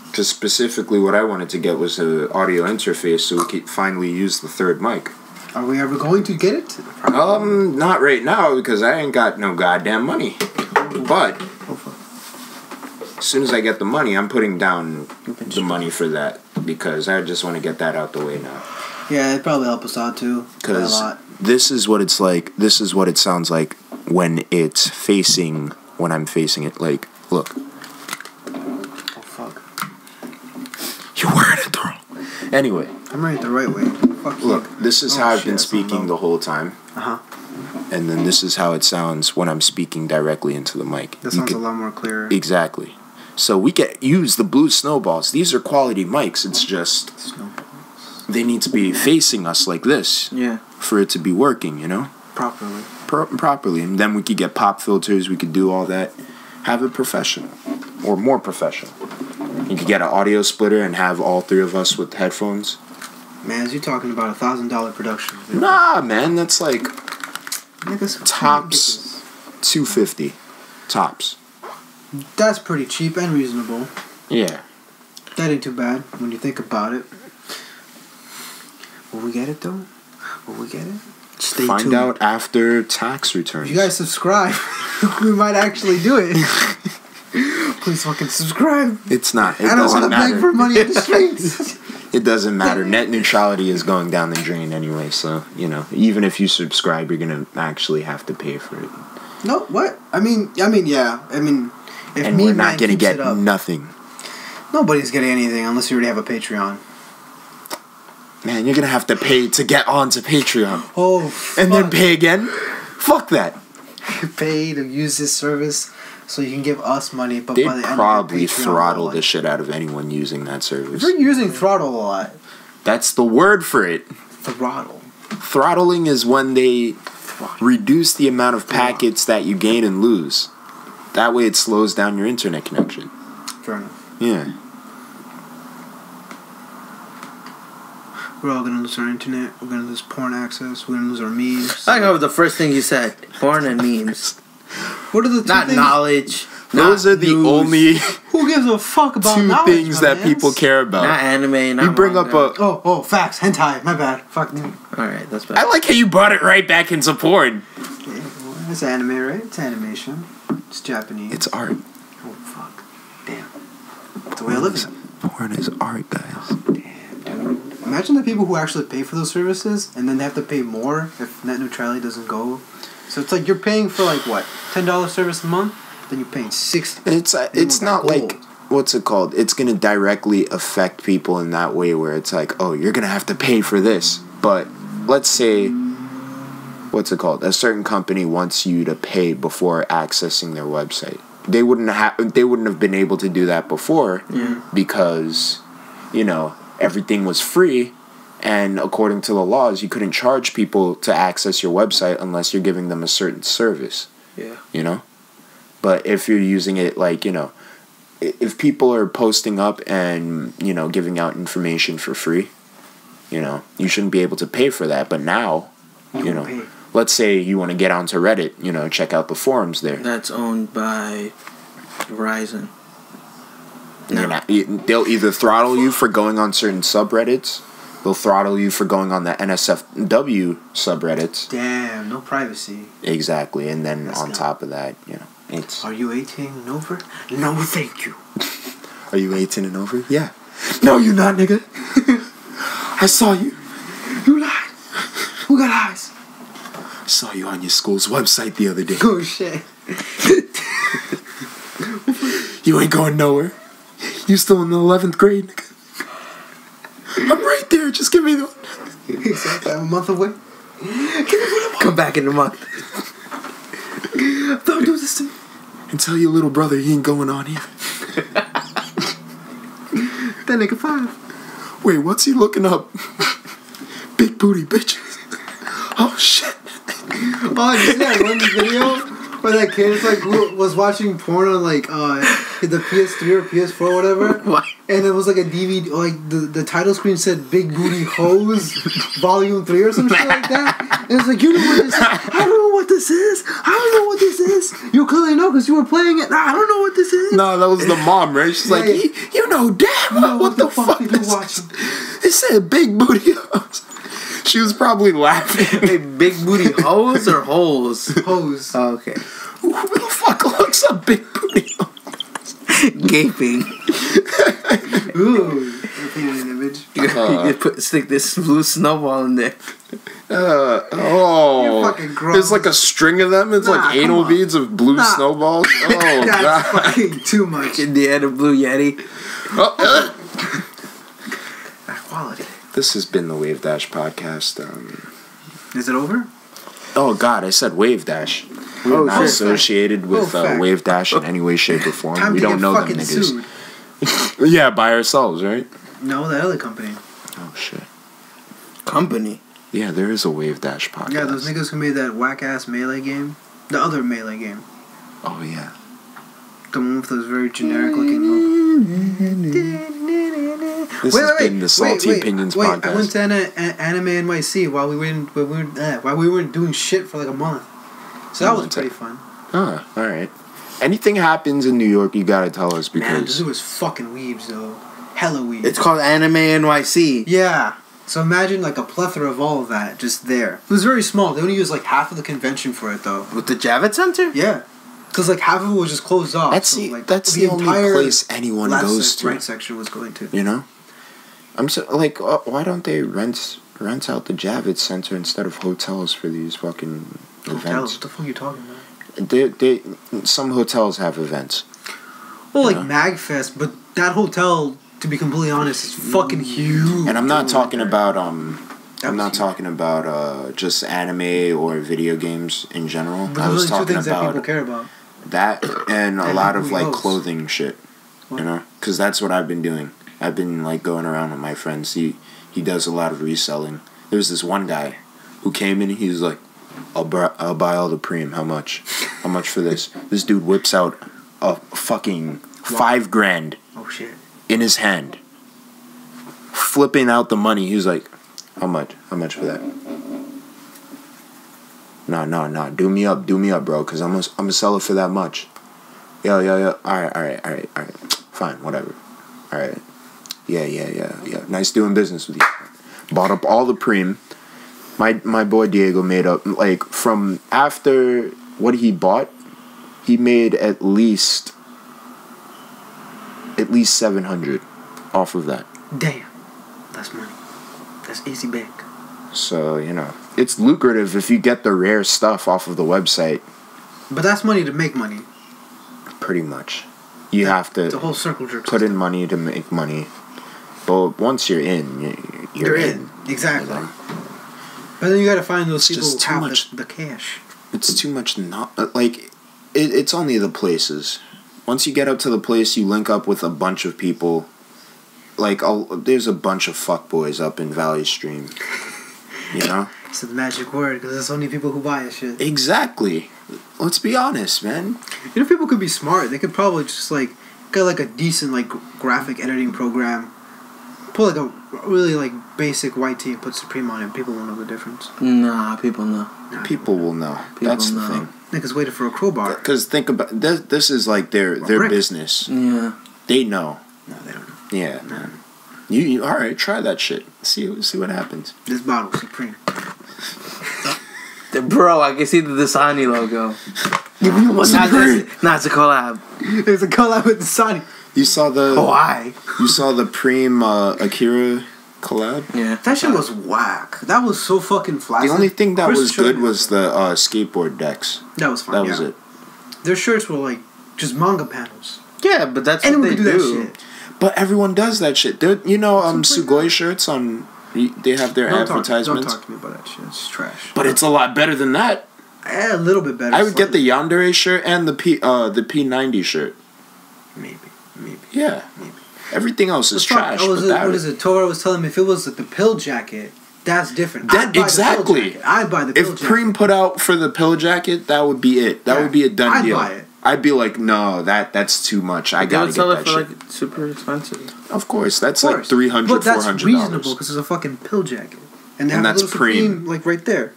Because specifically what I wanted to get was an audio interface so we could finally use the third mic. Are we ever going to get it? Not right now because I ain't got no goddamn money. But as soon as I get the money, I'm putting down the money for that because I just want to get that out the way now. Yeah, it'd probably help us out too. Because this is what it's like. This is what it sounds like when I'm facing it. Like, look. Oh fuck! You worded it wrong. Anyway. I'm right the right way. Fuck Look, you. this is how I've been speaking the whole time. And then this is how it sounds when I'm speaking directly into the mic. That sounds a lot more clearer. Exactly. So we use the blue snowballs. These are quality mics. It's just they need to be facing us like this. Yeah. For it to be working, Properly. Properly. And then we could get pop filters. We could do all that. Have it professional. Or more professional. You could get an audio splitter and have all three of us with headphones. Man, you're talking about $1,000 production. Nah, man. That's like Niggas tops $250. Tops. That's pretty cheap and reasonable. Yeah. That ain't too bad when you think about it. Will we get it though? Will we get it? Stay Find tuned. out after tax returns. If you guys subscribe, we might actually do it. Please fucking subscribe. It's not. It I don't doesn't want to matter. beg for money on the streets. It doesn't matter. Net neutrality is going down the drain anyway, so, even if you subscribe, you're going to actually have to pay for it. No, what? I mean, yeah. I mean, if and we're not going to get nothing. Nobody's getting anything unless you already have a Patreon. Man, you're going to have to pay to get onto Patreon. Oh, fuck. And then pay again? Fuck that. You pay to use this service so you can give us money, but They'd by the end probably of Patreon, throttle like, the shit out of anyone using that service. If you're using throttle a lot. That's the word for it. Throttle. Throttling is when they reduce the amount of packets that you gain and lose. That way it slows down your internet connection. Fair enough. Yeah. We're all gonna lose our internet. We're gonna lose porn access. We're gonna lose our memes. I think that was the first thing you said. Porn and memes. What are the two Not things? Knowledge. Those not are the news, only Who gives a fuck about two knowledge, things my that mans? people care about. Not anime, not You bring manga. up a... Oh, facts. Hentai. My bad. Fuck me. Alright, that's bad. I like how you brought it right back into porn. Okay, well, it's anime, right? It's animation. It's Japanese. It's art. Oh, fuck. Damn. It's the way I live it. Porn is art, guys. Damn, dude. Imagine the people who actually pay for those services and then they have to pay more if net neutrality doesn't go. So it's like you're paying for like what? $10 service a month? Then you're paying 60. It's not like, what's it called? It's gonna directly affect people in that way where it's like, oh, you're gonna have to pay for this. But let's say, what's it called? A certain company wants you to pay before accessing their website. They wouldn't have been able to do that before because, you know, everything was free, and according to the laws, you couldn't charge people to access your website unless you're giving them a certain service. Yeah. You know? But if you're using it like, you know, if people are posting up and, you know, giving out information for free, you know, you shouldn't be able to pay for that. But now, you know, let's say you want to get onto Reddit, you know, check out the forums there. That's owned by Verizon. No. They'll either throttle you for going on certain subreddits, they'll throttle you for going on the NSFW subreddits. Damn, no privacy. Exactly, and then on top of that, you know, it's... Are you 18 and over? No, thank you. Are you 18 and over? Yeah. No, you're not, nigga. I saw you. You lied. Who got eyes? I saw you on your school's website the other day. Oh, shit. You ain't going nowhere. You still in the 11th grade, nigga. I'm right there. Just give me the... Exactly. I'm a month away. Come back in a month. Don't do this to me. And tell your little brother he ain't going on either. That nigga 5. Wait, what's he looking up? Big booty bitches. Oh, shit. Oh, you see that one video where that kid was watching porn on like the PS3 or PS4 or whatever? What? And it was like a DVD, like the title screen said "Big Booty Hose" Volume 3 or some shit like that. And it's like, you know what this is? I don't know what this is. I don't know what this is. You clearly know because you were playing it. Nah, I don't know what this is. No, that was the mom, right? She's like, you know damn well what the fuck are you watching? It said big booty hose. She was probably laughing. Hey, big booty hoes or holes? Hose. Oh, okay. Who the fuck looks up big booty hose? Gaping. Ooh. I painted an image. You could stick this blue snowball in there. You're fucking gross. There's like a string of them. It's like anal beads of blue snowballs. Oh, That's God. fucking too much. In the end of Blue Yeti. Quality. This has been the Wave Dash podcast. Is it over? Oh, God, I said Wave Dash. We're not associated with Wave Dash in any way, shape, or form. Time we to don't get know them fucking niggas. sued. Yeah, by ourselves, right? No, the other company. Oh, shit. Company. Yeah, there is a Wave Dash podcast. Yeah, those niggas who made that whack-ass Melee game. The other Melee game. Oh, yeah. The one with those very generic-looking logos. This has been the Salty Opinions podcast. I went to Anime NYC while we weren't doing shit for like a month. So that was pretty fun. Huh, alright. Anything happens in New York, you gotta tell us because... Man, this was fucking weebs, though. Hella weebs. It's called Anime NYC. Yeah. So imagine like a plethora of all of that just there. It was very small. They only used like half of the convention for it, though. With the Javits Center? Yeah. Because like half of it was just closed off. That's the only place anyone goes to. Right section was going to. You know? I'm so like, why don't they rent out the Javits Center instead of hotels for these fucking events? Hotels? What the fuck are you talking about? Some hotels have events. Well, like MagFest, but that hotel, to be completely honest, is fucking huge. And I'm not talking about just anime or video games in general. But I was those are two talking things that about people care about. that and a lot of like hosts. clothing shit. What? You know, because that's what I've been doing. I've been like going around with my friends. He does a lot of reselling. There was this one guy who came in. He was like, I'll buy all the Preem. How much? How much for this? This dude whips out a fucking $5,000 Oh shit. in his hand, flipping out the money. He was like, how much? How much for that? Nah. Do me up, bro. Cause I'm gonna sell it for that much. Yo. All right. Fine, whatever. All right. Yeah. Nice doing business with you. Bought up all the Preem. My boy Diego made up, like, from after what he bought, he made at least 700 off of that. Damn. That's money. That's easy bank. So, you know, it's lucrative if you get the rare stuff off of the website. But that's money to make money. Pretty much. You have to the whole circle jerk put system. in money to make money. But once you're in, you're in. Exactly. You know? But then you gotta find those It's people just who too have much. the cash. It's too much not... Like, it's only the places. Once you get up to the place, you link up with a bunch of people. Like, there's a bunch of fuckboys up in Valley Stream. You know? It's the magic word, because there's only people who buy a shit. Exactly. Let's be honest, man. You know, people could be smart. They could probably just, like, get, like, a decent, like, graphic editing program. Put, like, a really, like, basic white tee and put Supreme on it, and people won't know the difference. Nah, people know. People will know. That's the thing. Niggas waited for a crowbar. Because think about... This is, like, their brick. business. Yeah. They know. No, they don't know. Yeah, man. You all right? Try that shit. See what happens. This bottle, Supreme. Bro, I can see the Dasani logo. Nah, it's a collab. There's a collab with Dasani. You saw the Why? You saw the Preem Akira collab. Yeah. That shit was whack. That was so fucking flaccid. The only thing that Chris was showed good me was that. the skateboard decks. That was fun. That was it. Their shirts were like just manga panels. Yeah, but that's Anyone what could they do do. that shit. But everyone does that shit. You know, Sugoi shirts on. They have their advertisements. Don't talk to me about that shit. It's trash. But it's a lot better than that. A little bit better. I would get the Yandere shirt and the P90 shirt. Maybe. Yeah. Maybe. Everything else is trash. What is it? Tora was telling me if it was like the pill jacket, that's different. That exactly. I'd buy the pill jacket. If Preem put out for the pill jacket, that would be it. That would be a done deal. I'd buy it. I'd be like, no, that's too much. I gotta get sell that it for shit. like super expensive. Of course, that's like $300, but that's $400. reasonable because it's a fucking pill jacket, and they have that's a little Supreme like right there.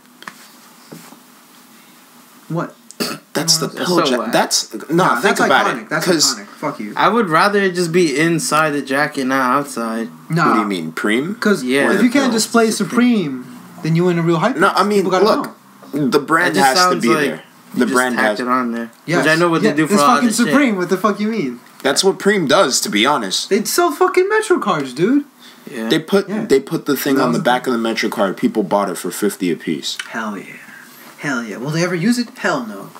What? That's the That's pill so jacket. whack. That's Nah, think that's about iconic. it. That's iconic. Fuck you. I would rather it just be inside the jacket, not outside. Nah. What do you mean, Preem? Because Yeah. if you can't No. display Supreme, then you in a real hype. No, I mean, People gotta look, know. the brand It just has to sounds be like there. You The just brand tacked has. it on there. Yes. Which I know what they do for it's all fucking other shit. Supreme. What the fuck you mean? That's what Preem does. To be honest, They sell fucking Metro cards, dude. Yeah. they put the thing That on was the back of the Metro card. People bought it for $50 a piece. Hell yeah. Will they ever use it? Hell no.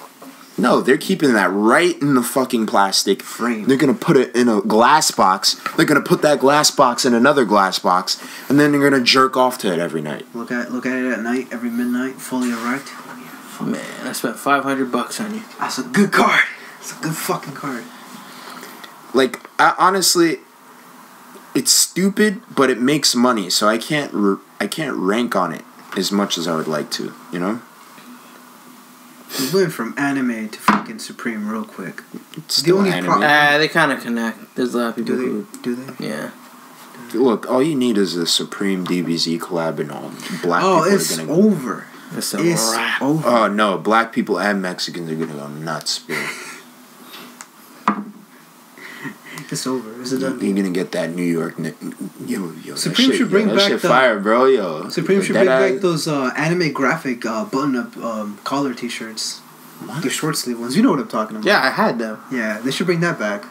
No, they're keeping that right in the fucking plastic Frame. They're gonna put it in a glass box. They're gonna put that glass box in another glass box, and then they're gonna jerk off to it every night. Look at it at night, every midnight, fully erect. Man, I spent $500 on you. That's a good card. It's a good fucking card. Like, honestly, it's stupid, but it makes money, so I can't rank on it as much as I would like to. You know. We went from anime to fucking Supreme real quick. It's still only anime. problem- They kind of connect. There's a lot of people who... Do they? Yeah. Look, all you need is a Supreme DBZ collab, and all black Oh, people it's are gonna. over. It's a It's wrap. over. Oh no, black people and Mexicans are gonna go nuts, bro. It's over. It's a done You're deal. gonna get that New York, yo. Supreme that should bring that back shit the- fire, bro, yo. Supreme should That bring back those anime graphic button-up collar T-shirts. What? The short sleeve ones. You know what I'm talking about. Yeah, I had them. Yeah, they should bring that back.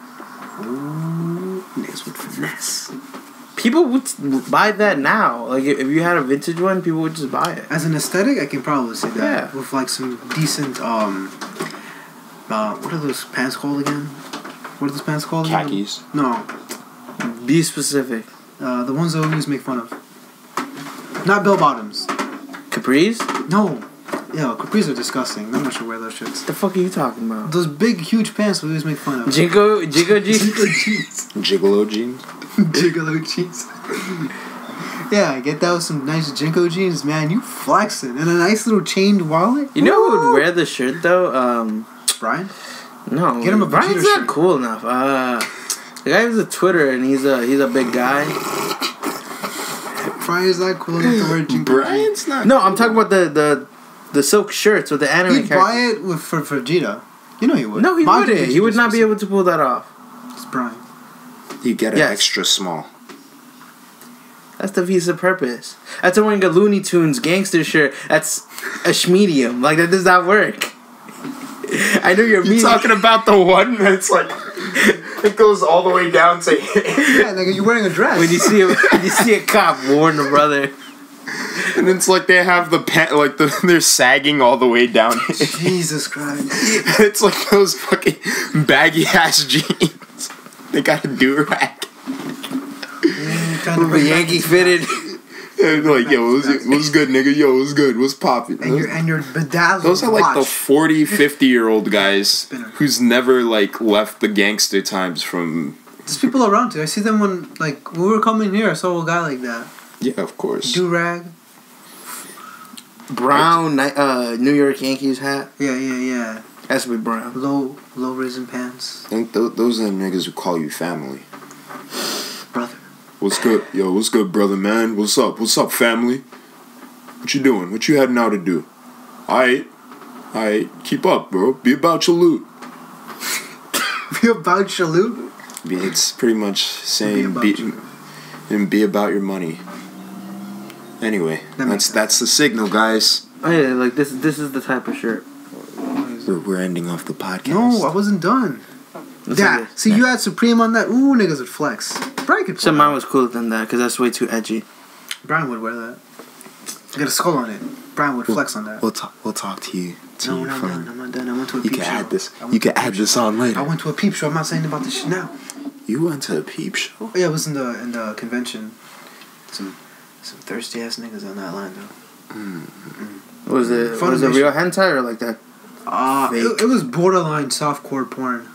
Ooh, niggas with finesse. People would buy that now. Like, if you had a vintage one, people would just buy it. As an aesthetic, I can probably see that. Yeah. With like some decent, what are those pants called again? What are those pants called again? Khakis. No. Be specific. The ones that we always make fun of. Not bell bottoms. Capris? No. Yeah, capris are disgusting. I'm not sure where those shits. What the fuck are you talking about? Those big, huge pants we always make fun of. Jingo jeans? Gigolo jeans. Gigolo jeans. Yeah, get that with some nice Jinko jeans, man. You flexing. And a nice little chained wallet. You know who would wear the shirt, though? Brian? No. Get him a Brian's Vegeta not shirt. cool enough. The guy has a Twitter, and he's a big guy. Brian's not cool enough to wear Jinko jeans. Brian's not. No, I'm talking about the silk shirts with the anime He'd characters. buy it for Vegeta. You know he would. No, he Majin wouldn't. He Vegeta would not be specific. able to pull that off. It's Brian. You get it Yes. extra small. That's the piece of purpose. That's wearing a Looney Tunes gangster shirt. That's a medium. Like, that does not work. I know you're You talking about the one that's like it goes all the way down to Yeah, like you're wearing a dress. when you see a cop warn the brother. And it's like they have the pant, like they're sagging all the way down. Jesus Christ. It's like those fucking baggy ass jeans. They got a do-rag. The Yankee fitted. And like, yo, what's good, nigga? Yo, what's good? What's poppin'? And your bedazzled Those are like the watch. 40, 50-year-old guys who's never like left the gangster times from. There's people around too. I see them when we were coming here. I saw a guy like that. Yeah, of course. Do-rag. Brown New York Yankees hat. Yeah. Has to be brown. Low risen pants. I think those are the niggas who call you family. Brother. What's good? Yo, what's good, brother, man? What's up? What's up, family? What you doing? What you heading out to do? Alright. Keep up, bro. Be about your loot. Be about your loot? It's pretty much saying be about your money. Anyway, that's the signal, guys. Oh yeah, like this is the type of shirt. We're ending off the podcast. No, I wasn't done. Yeah, see, you had Supreme on that. Ooh, niggas would flex. Brian could. So mine was cooler than that because that's way too edgy. Brian would wear that. Got a skull on it. Brian would flex on that. We'll talk to you. No, we're not done. I'm not done. I went to a peep show. You can add this on later. I went to a peep show. I'm not saying about this shit now. You went to a peep show? Yeah, it was in the convention. Some thirsty ass niggas on that line though. Was it real hentai or like that? It was borderline softcore porn.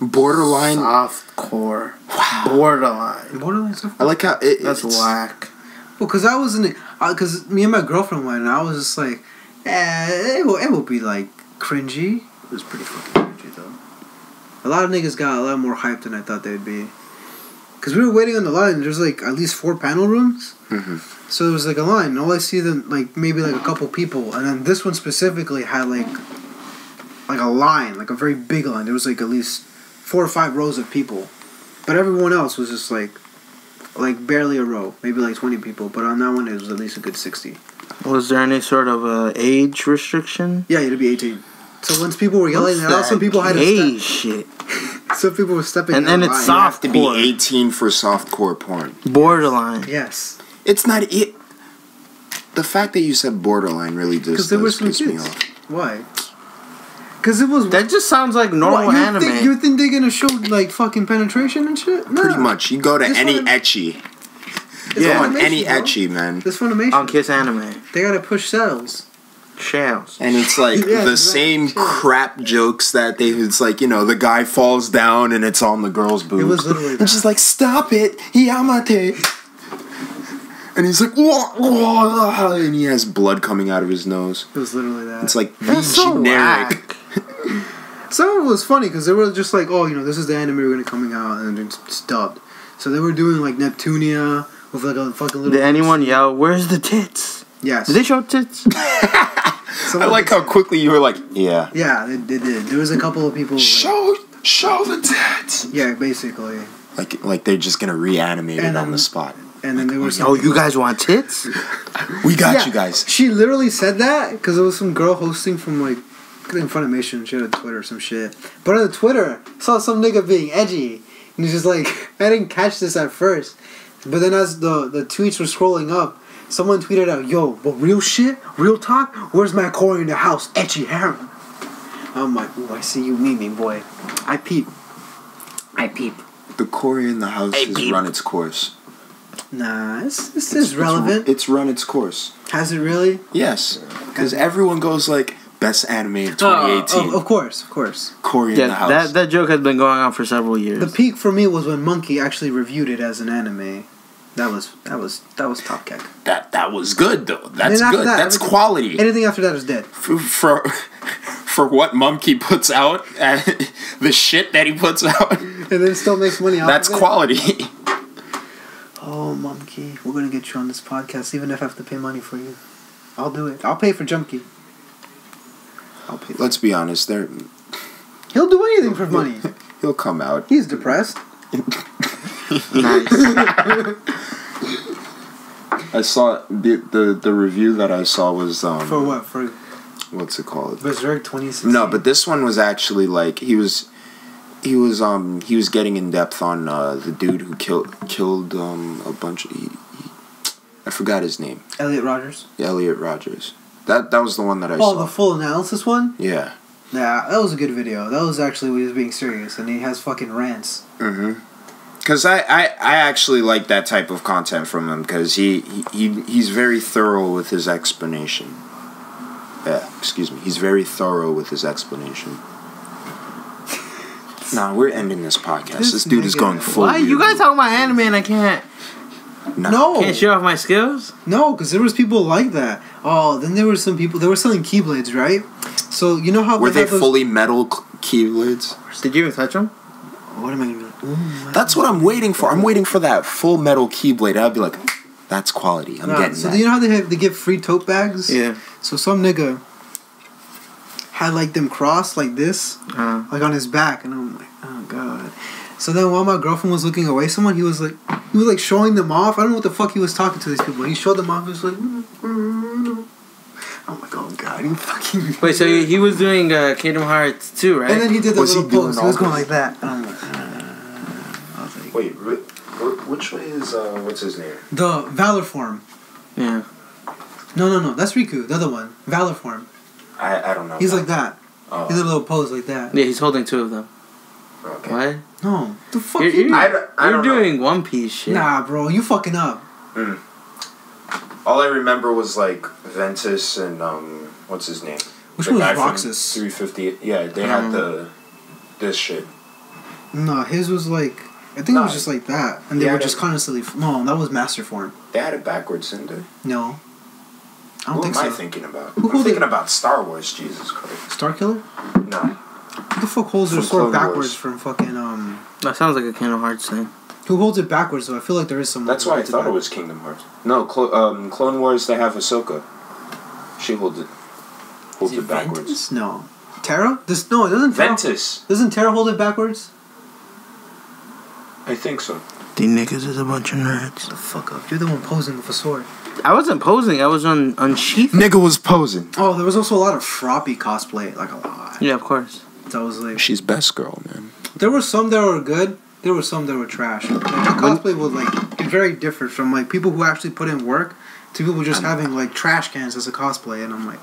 Borderline softcore. Wow. Borderline softcore. I like how that's whack. Well, cause I was in it. Cause me and my girlfriend went, and I was just like, it will be like cringy. It was pretty fucking cringy though. A lot of niggas got a lot more hype than I thought they'd be. Cause we were waiting on the line. There's like at least 4 panel rooms. Mm-hmm. So there was like a line. And all I see them like maybe like a couple people, and then this one specifically had like a line, like a very big line. There was like at least 4 or 5 rows of people, but everyone else was just like barely a row, maybe like 20 people. But on that one, it was at least a good 60. Was there any sort of age restriction? Yeah, you had to be 18. So once people were yelling it out, some people had to shit. Some people were stepping. And then it's soft. You have to be 18 for softcore porn. Borderline. Yes. It's not it. The fact that you said borderline really just piss me off. Why? Because it was. That just sounds like normal anime. You think they're gonna show like fucking penetration and shit? No. Pretty much. You go to any ecchi. Yeah, on any ecchi, man. This Funimation. On Kiss Anime. They gotta push shells. And it's like the same crap jokes that it's like, the guy falls down and it's on the girl's boobs. It was literally that. And she's like, stop it, Yamate. And he's like, whoa, and he has blood coming out of his nose. It was literally that. It's like That's generic. Some of it was funny because they were just like, this is the anime we're gonna coming out, and then it's dubbed. So they were doing like Neptunia with like a fucking little. Did anyone yell, "Where's the tits"? Yes. Did they show tits? I like how quickly you were like, yeah. Yeah, they did. There was a couple of people. Show the tits. Yeah, basically. Like they're just gonna reanimate it on the spot. And then there was. Oh, you guys want tits? We got you guys. She literally said that because there was some girl hosting from like in Funimation. She had a Twitter or some shit. But on the Twitter, I saw some nigga being edgy, and he's just like, I didn't catch this at first, but then as the tweets were scrolling up, someone tweeted out, "Yo, but real shit, real talk. Where's my core in the house? Etchy harem." I'm like, ooh, I see you memeing, boy. I peep. The core in the house has run its course. Nah, this is relevant. It's run its course. Has it really? Yes, because everyone goes like best anime of 2018. Of course. Corey in the house. That joke has been going on for several years. The peak for me was when Monkey actually reviewed it as an anime. That was top kick. That was good though. That's good. That's quality. Anything after that is dead. For what Monkey puts out, the shit that he puts out, and then still makes money off. That's of it. Quality. Oh, Monkey, we're gonna get you on this podcast, even if I have to pay money for you. I'll do it. I'll pay for Junkie. Let's be honest. He'll do anything for money. He'll come out. He's depressed. Nice. I saw the review that I saw was for what? For what's it called? Berserk 2016. No, but this one was actually like he was getting in depth on the dude who killed a bunch of I forgot his name. Elliot Rogers. Elliot Rogers. That was the one that I saw. Oh, the full analysis one? Yeah. Yeah, that was a good video. That was actually when he was being serious, and he has fucking rants. Mm-hmm. Because I actually like that type of content from him, because he's very thorough with his explanation. Yeah, excuse me. He's very thorough with his explanation. Nah, we're ending this podcast. This dude is going full. Why? You guys talking about anime and I can't... No. Can't show off my skills? No, because there was people like that. Oh, then there were some people... They were selling Keyblades, right? So, you know how... Were they fully metal Keyblades? Did you even touch them? What am I going to... That's what I'm waiting for. I'm waiting for that full metal Keyblade. I'd be like, that's quality. I'm getting so that. You know how they give free tote bags? Yeah. So some nigga had like them crossed like this, like on his back, and I'm like, oh god. So then while my girlfriend was looking away, he was like showing them off. I don't know what the fuck he was talking to these people. He showed them off. He was like, I'm like, oh god, you fucking. Wait, so he was doing Kingdom Hearts 2, right? And then he did the little pose. He was going this? like that. And I'm like, I was like, Wait, which way is what's his name? The Valor form. Yeah. No. That's Riku. The other one, Valor form. I don't know. He's like that. Oh. He did a little pose like that. Yeah, he's holding two of them. Okay. What? No, the fuck You're doing One Piece shit. Nah, bro, you fucking up. All I remember was like Ventus and what's his name? Which the one was guy from Roxas? 350. Yeah, they had this shit. No, his was like it was just like that, and they were just constantly. No, that was Master Form. They had it backwards, didn't they? No, I don't Who think am so. I thinking about? I'm thinking about Star Wars. Jesus Christ. Star Killer? No. Who the fuck holds their From sword Clone backwards Wars. from fucking That sounds like a Kingdom Hearts thing. Who holds it backwards though? I feel like there is someone. That's why I thought it was Kingdom Hearts. No, Clone Wars. They have Ahsoka. She holds it backwards. Ventus? No. Terra? It doesn't. Ventus. Doesn't Terra hold it backwards? I think so. These niggas is a bunch of nerds. The fuck up! You're the one posing with a sword. I wasn't posing. I was unsheathing. Nigga was posing. Oh, there was also a lot of Froppy cosplay, like a lot. Yeah, of course. That was like. She's best girl, man. There were some that were good. There were some that were trash. Like, the cosplay was like very different from like people who actually put in work to people just having like trash cans as a cosplay, and I'm like,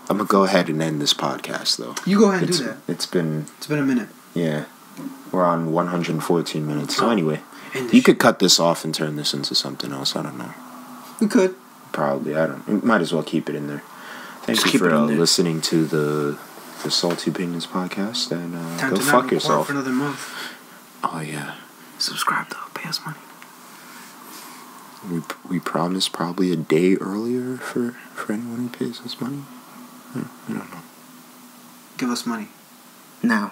I'm gonna go ahead and end this podcast though. you go ahead and do that. It's been a minute. Yeah, we're on 114 minutes. So anyway, you could cut this off and turn this into something else. I don't know. We could. Probably. I don't. You might as well keep it in there. Thank you for listening to the Salty Opinions podcast, and go fuck yourself. For another month. Oh yeah. Subscribe though. Pay us money. We promise probably a day earlier for anyone who pays us money. I don't know. Give us money. Now.